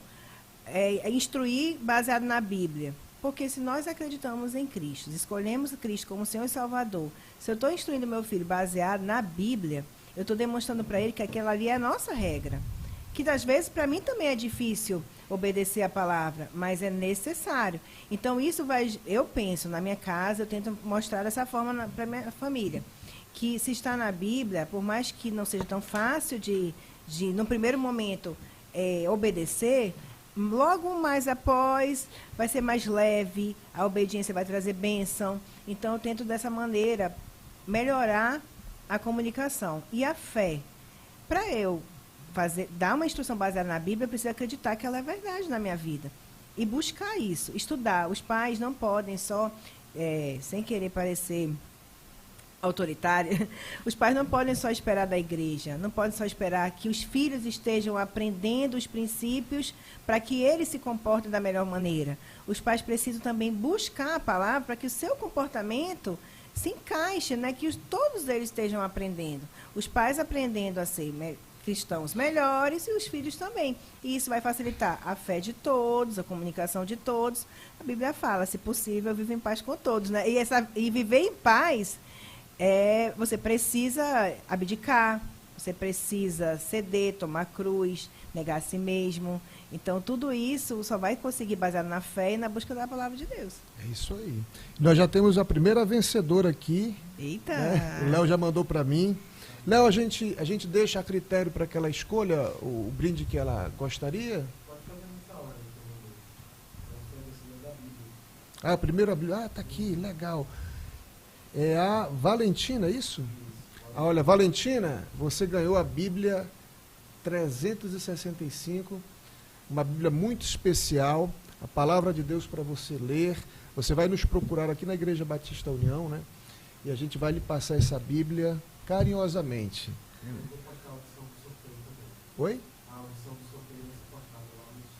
instruir baseado na Bíblia? Porque se nós acreditamos em Cristo, escolhemos Cristo como Senhor e Salvador, se eu estou instruindo meu filho baseado na Bíblia, eu estou demonstrando para ele que aquela ali é a nossa regra. Que, às vezes, para mim também é difícil obedecer a palavra, mas é necessário. Então, isso vai... Eu penso, na minha casa, eu tento mostrar dessa forma para a minha família. Que se está na Bíblia, por mais que não seja tão fácil de no primeiro momento, obedecer, logo mais após vai ser mais leve, a obediência vai trazer bênção. Então, eu tento dessa maneira melhorar a comunicação. E a fé. Para eu dar uma instrução baseada na Bíblia, eu preciso acreditar que ela é verdade na minha vida. E buscar isso, estudar. Os pais não podem só, sem querer parecer autoritária, os pais não podem só esperar da igreja, não podem só esperar que os filhos estejam aprendendo os princípios para que eles se comportem da melhor maneira. Os pais precisam também buscar a palavra para que o seu comportamento se encaixe, né? Que todos eles estejam aprendendo. Os pais aprendendo a ser cristãos melhores e os filhos também. E isso vai facilitar a fé de todos, a comunicação de todos. A Bíblia fala, se possível, vive em paz com todos, né? E viver em paz... você precisa abdicar, você precisa ceder, tomar cruz, negar a si mesmo. Então, tudo isso só vai conseguir baseado na fé e na busca da palavra de Deus. É isso aí. Nós já temos a primeira vencedora aqui. Eita! Né? O Léo já mandou para mim. Léo, a gente deixa a critério para que ela escolha o brinde que ela gostaria? Ah, primeiro a Bíblia. Ah, tá aqui, legal. É a Valentina, é isso? Ah, olha, Valentina, você ganhou a Bíblia 365, uma Bíblia muito especial, a palavra de Deus para você ler. Você vai nos procurar aqui na Igreja Batista União, né? E a gente vai lhe passar essa Bíblia carinhosamente. Oi?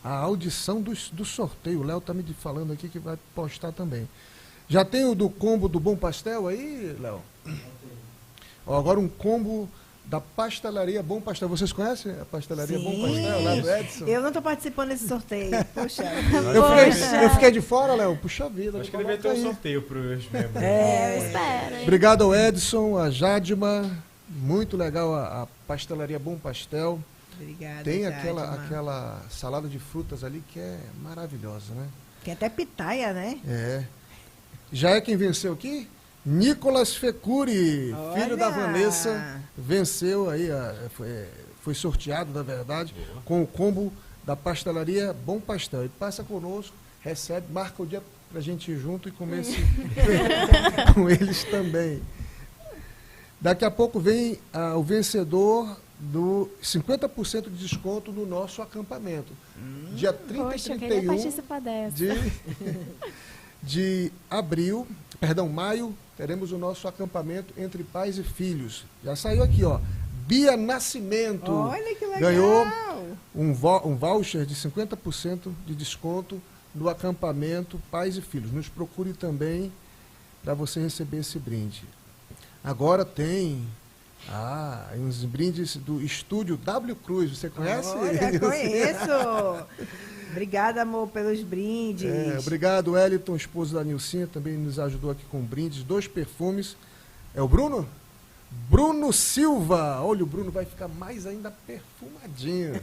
A audição do sorteio. O Léo está me falando aqui que vai postar também. Já tem o do combo do Bom Pastel aí, Léo? Ó, agora um combo da pastelaria Bom Pastel. Vocês conhecem a pastelaria Sim. Bom Pastel, lá do Edson? Eu não estou participando desse sorteio. Poxa. Eu fiquei de fora, Léo. Puxa vida. Acho que deveria ter um sorteio para os membros. Eu espero. hein? Obrigado ao Edson, a Jadma. Muito legal a pastelaria Bom Pastel. Obrigada. Tem Jadma. aquela salada de frutas ali que é maravilhosa, né? Tem até pitaia, né? É. Já é quem venceu aqui? Nicolas Fecuri, filho da Olha! Vanessa, venceu aí, foi sorteado, na verdade, com o combo da pastelaria Bom Pastel. E passa conosco, recebe, marca o dia pra gente ir junto e comer com eles também. Daqui a pouco vem o vencedor do 50% de desconto no nosso acampamento. Dia 30 Poxa, e eu queria 31 participar dessa. de maio, teremos o nosso acampamento Entre Pais e Filhos. Já saiu aqui, ó. Bia Nascimento. Olha que legal. Ganhou um voucher de 50% de desconto no acampamento Pais e Filhos. Nos procure também para você receber esse brinde. Agora tem uns brindes do estúdio W Cruz. Você conhece? Olha, conheço. Obrigada, amor, pelos brindes. Obrigado, Wellington, esposo da Nilcinha, também nos ajudou aqui com brindes. 2 perfumes. É o Bruno? Bruno Silva. Olha, o Bruno vai ficar mais ainda perfumadinho.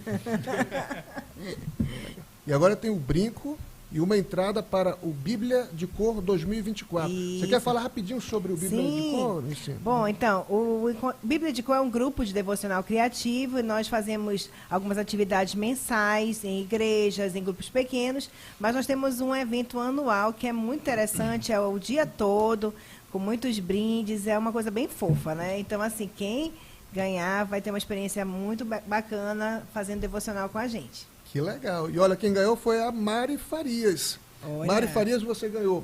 E agora tem o brinco e uma entrada para o Bíblia de Cor 2024. Isso. Você quer falar rapidinho sobre o Bíblia de Cor? Nilcinha? Bom, então, o Bíblia de Cor é um grupo de devocional criativo e nós fazemos algumas atividades mensais em igrejas, em grupos pequenos, mas nós temos um evento anual que é muito interessante, é o dia todo, com muitos brindes, é uma coisa bem fofa, né? Então, assim, quem ganhar vai ter uma experiência muito bacana fazendo devocional com a gente. Que legal. E olha, quem ganhou foi a Mari Farias. Olha. Mari Farias, você ganhou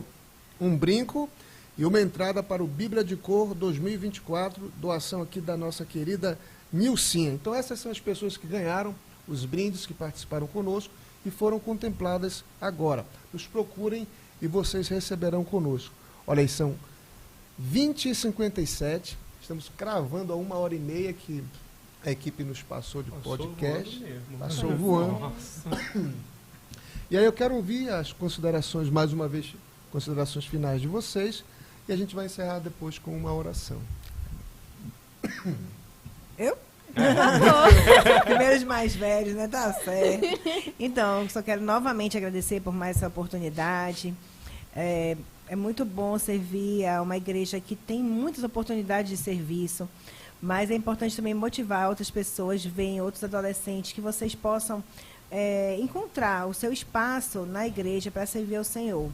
um brinco e uma entrada para o Bíblia de Cor 2024, doação aqui da nossa querida Nilcinha. Então essas são as pessoas que ganharam os brindes, que participaram conosco e foram contempladas agora. Nos procurem e vocês receberão conosco. Olha aí, são 20h57, estamos cravando a 1h30 que a equipe nos passou de podcast. Passou voando. Nossa. E aí eu quero ouvir as considerações, mais uma vez, considerações finais de vocês, e a gente vai encerrar depois com uma oração. Eu? Primeiros mais velhos, né? Tá certo. Então, só quero novamente agradecer por mais essa oportunidade. É muito bom servir a uma igreja que tem muitas oportunidades de serviço, mas é importante também motivar outras pessoas, verem outros adolescentes, que vocês possam encontrar o seu espaço na igreja para servir ao Senhor.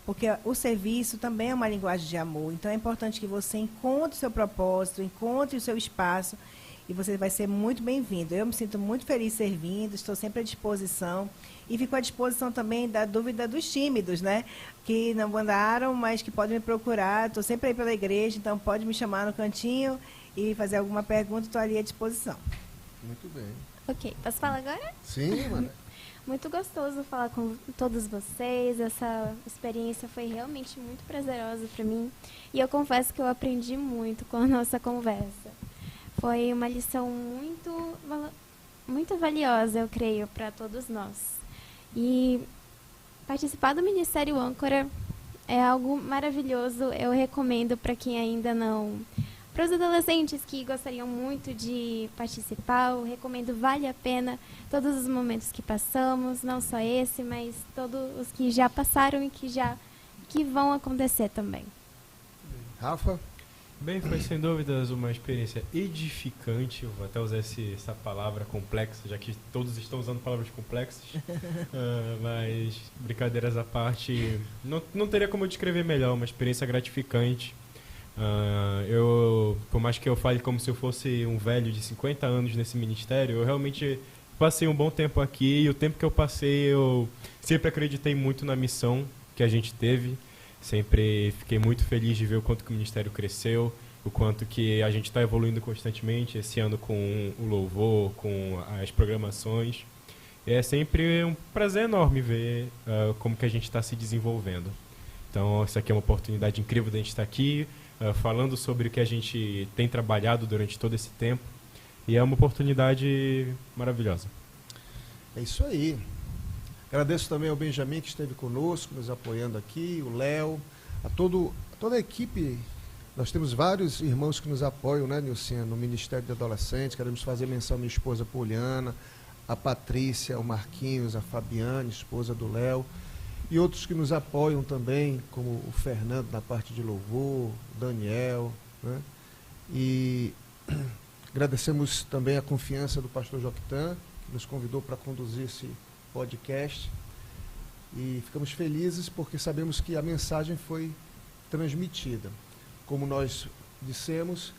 Porque o serviço também é uma linguagem de amor. Então, é importante que você encontre o seu propósito, encontre o seu espaço, e você vai ser muito bem-vindo. Eu me sinto muito feliz servindo, estou sempre à disposição. E fico à disposição também da dúvida dos tímidos, né? Que não mandaram, mas que podem me procurar. Estou sempre aí pela igreja, então pode me chamar no cantinho e fazer alguma pergunta, estou ali à disposição. Muito bem. Ok, posso falar agora? Sim, mano. Muito gostoso falar com todos vocês. Essa experiência foi realmente muito prazerosa para mim. E eu confesso que eu aprendi muito com a nossa conversa. Foi uma lição muito valiosa, eu creio, para todos nós. E participar do Ministério Âncora é algo maravilhoso. Eu recomendo para quem ainda não... Para os adolescentes que gostariam muito de participar, eu recomendo, vale a pena todos os momentos que passamos, não só esse, mas todos os que já passaram e que vão acontecer também. Rafa? Bem, foi sem dúvidas uma experiência edificante. Eu vou até usar essa palavra complexa, já que todos estão usando palavras complexas. Mas, brincadeiras à parte, não teria como eu descrever melhor. Uma experiência gratificante. Por mais que eu fale como se eu fosse um velho de 50 anos nesse ministério, eu realmente passei um bom tempo aqui. E o tempo que eu passei, eu sempre acreditei muito na missão que a gente teve. Sempre fiquei muito feliz de ver o quanto que o ministério cresceu, o quanto que a gente está evoluindo constantemente, esse ano com o louvor, com as programações. É sempre um prazer enorme ver como que a gente está se desenvolvendo. Então, isso aqui é uma oportunidade incrível de a gente estar aqui, falando sobre o que a gente tem trabalhado durante todo esse tempo. E é uma oportunidade maravilhosa. É isso aí. Agradeço também ao Benjamin, que esteve conosco, nos apoiando aqui, o Léo, toda a equipe. Nós temos vários irmãos que nos apoiam, né, Nilcinha, no Ministério de Adolescentes. Queremos fazer menção à minha esposa Poliana, a Patrícia, o Marquinhos, a Fabiane, esposa do Léo, e outros que nos apoiam também, como o Fernando na parte de louvor, o Daniel, né? E agradecemos também a confiança do pastor Joquitã, que nos convidou para conduzir esse podcast, e ficamos felizes porque sabemos que a mensagem foi transmitida. Como nós dissemos,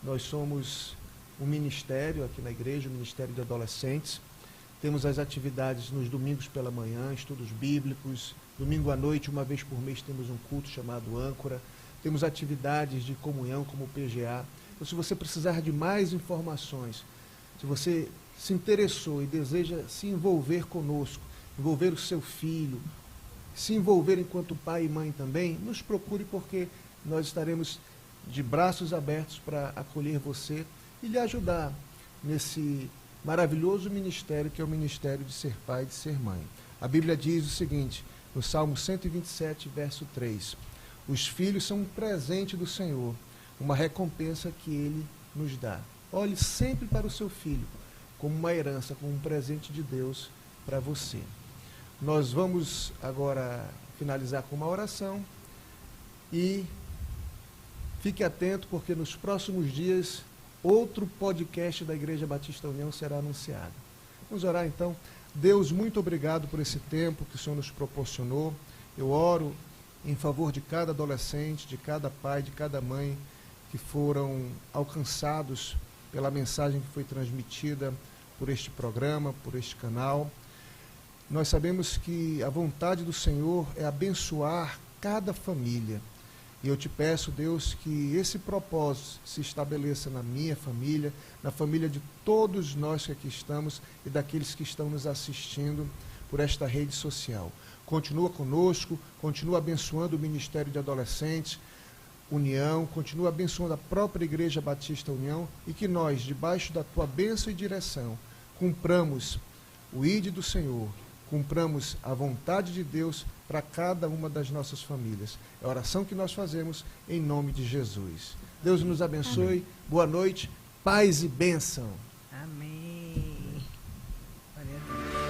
nós somos um ministério aqui na igreja, um ministério de adolescentes. Temos as atividades nos domingos pela manhã, estudos bíblicos. Domingo à noite, uma vez por mês, temos um culto chamado Âncora. Temos atividades de comunhão como o PGA. Então, se você precisar de mais informações, se você se interessou e deseja se envolver conosco, envolver o seu filho, se envolver enquanto pai e mãe também, nos procure, porque nós estaremos de braços abertos para acolher você e lhe ajudar nesse maravilhoso ministério que é o ministério de ser pai e de ser mãe. A Bíblia diz o seguinte, no Salmo 127, verso 3, os filhos são um presente do Senhor, uma recompensa que Ele nos dá. Olhe sempre para o seu filho como uma herança, como um presente de Deus para você. Nós vamos agora finalizar com uma oração e fique atento, porque nos próximos dias outro podcast da Igreja Batista União será anunciado. Vamos orar então. Deus, muito obrigado por esse tempo que o Senhor nos proporcionou. Eu oro em favor de cada adolescente, de cada pai, de cada mãe que foram alcançados pela mensagem que foi transmitida por este programa, por este canal. Nós sabemos que a vontade do Senhor é abençoar cada família. E eu te peço, Deus, que esse propósito se estabeleça na minha família, na família de todos nós que aqui estamos e daqueles que estão nos assistindo por esta rede social. Continua conosco, continua abençoando o Ministério de Adolescentes, União, continua abençoando a própria Igreja Batista União, e que nós, debaixo da tua bênção e direção, cumpramos o ID do Senhor, cumpramos a vontade de Deus para cada uma das nossas famílias. É a oração que nós fazemos em nome de Jesus. Deus nos abençoe. Amém. Boa noite, paz e bênção. Amém. Glória a Deus.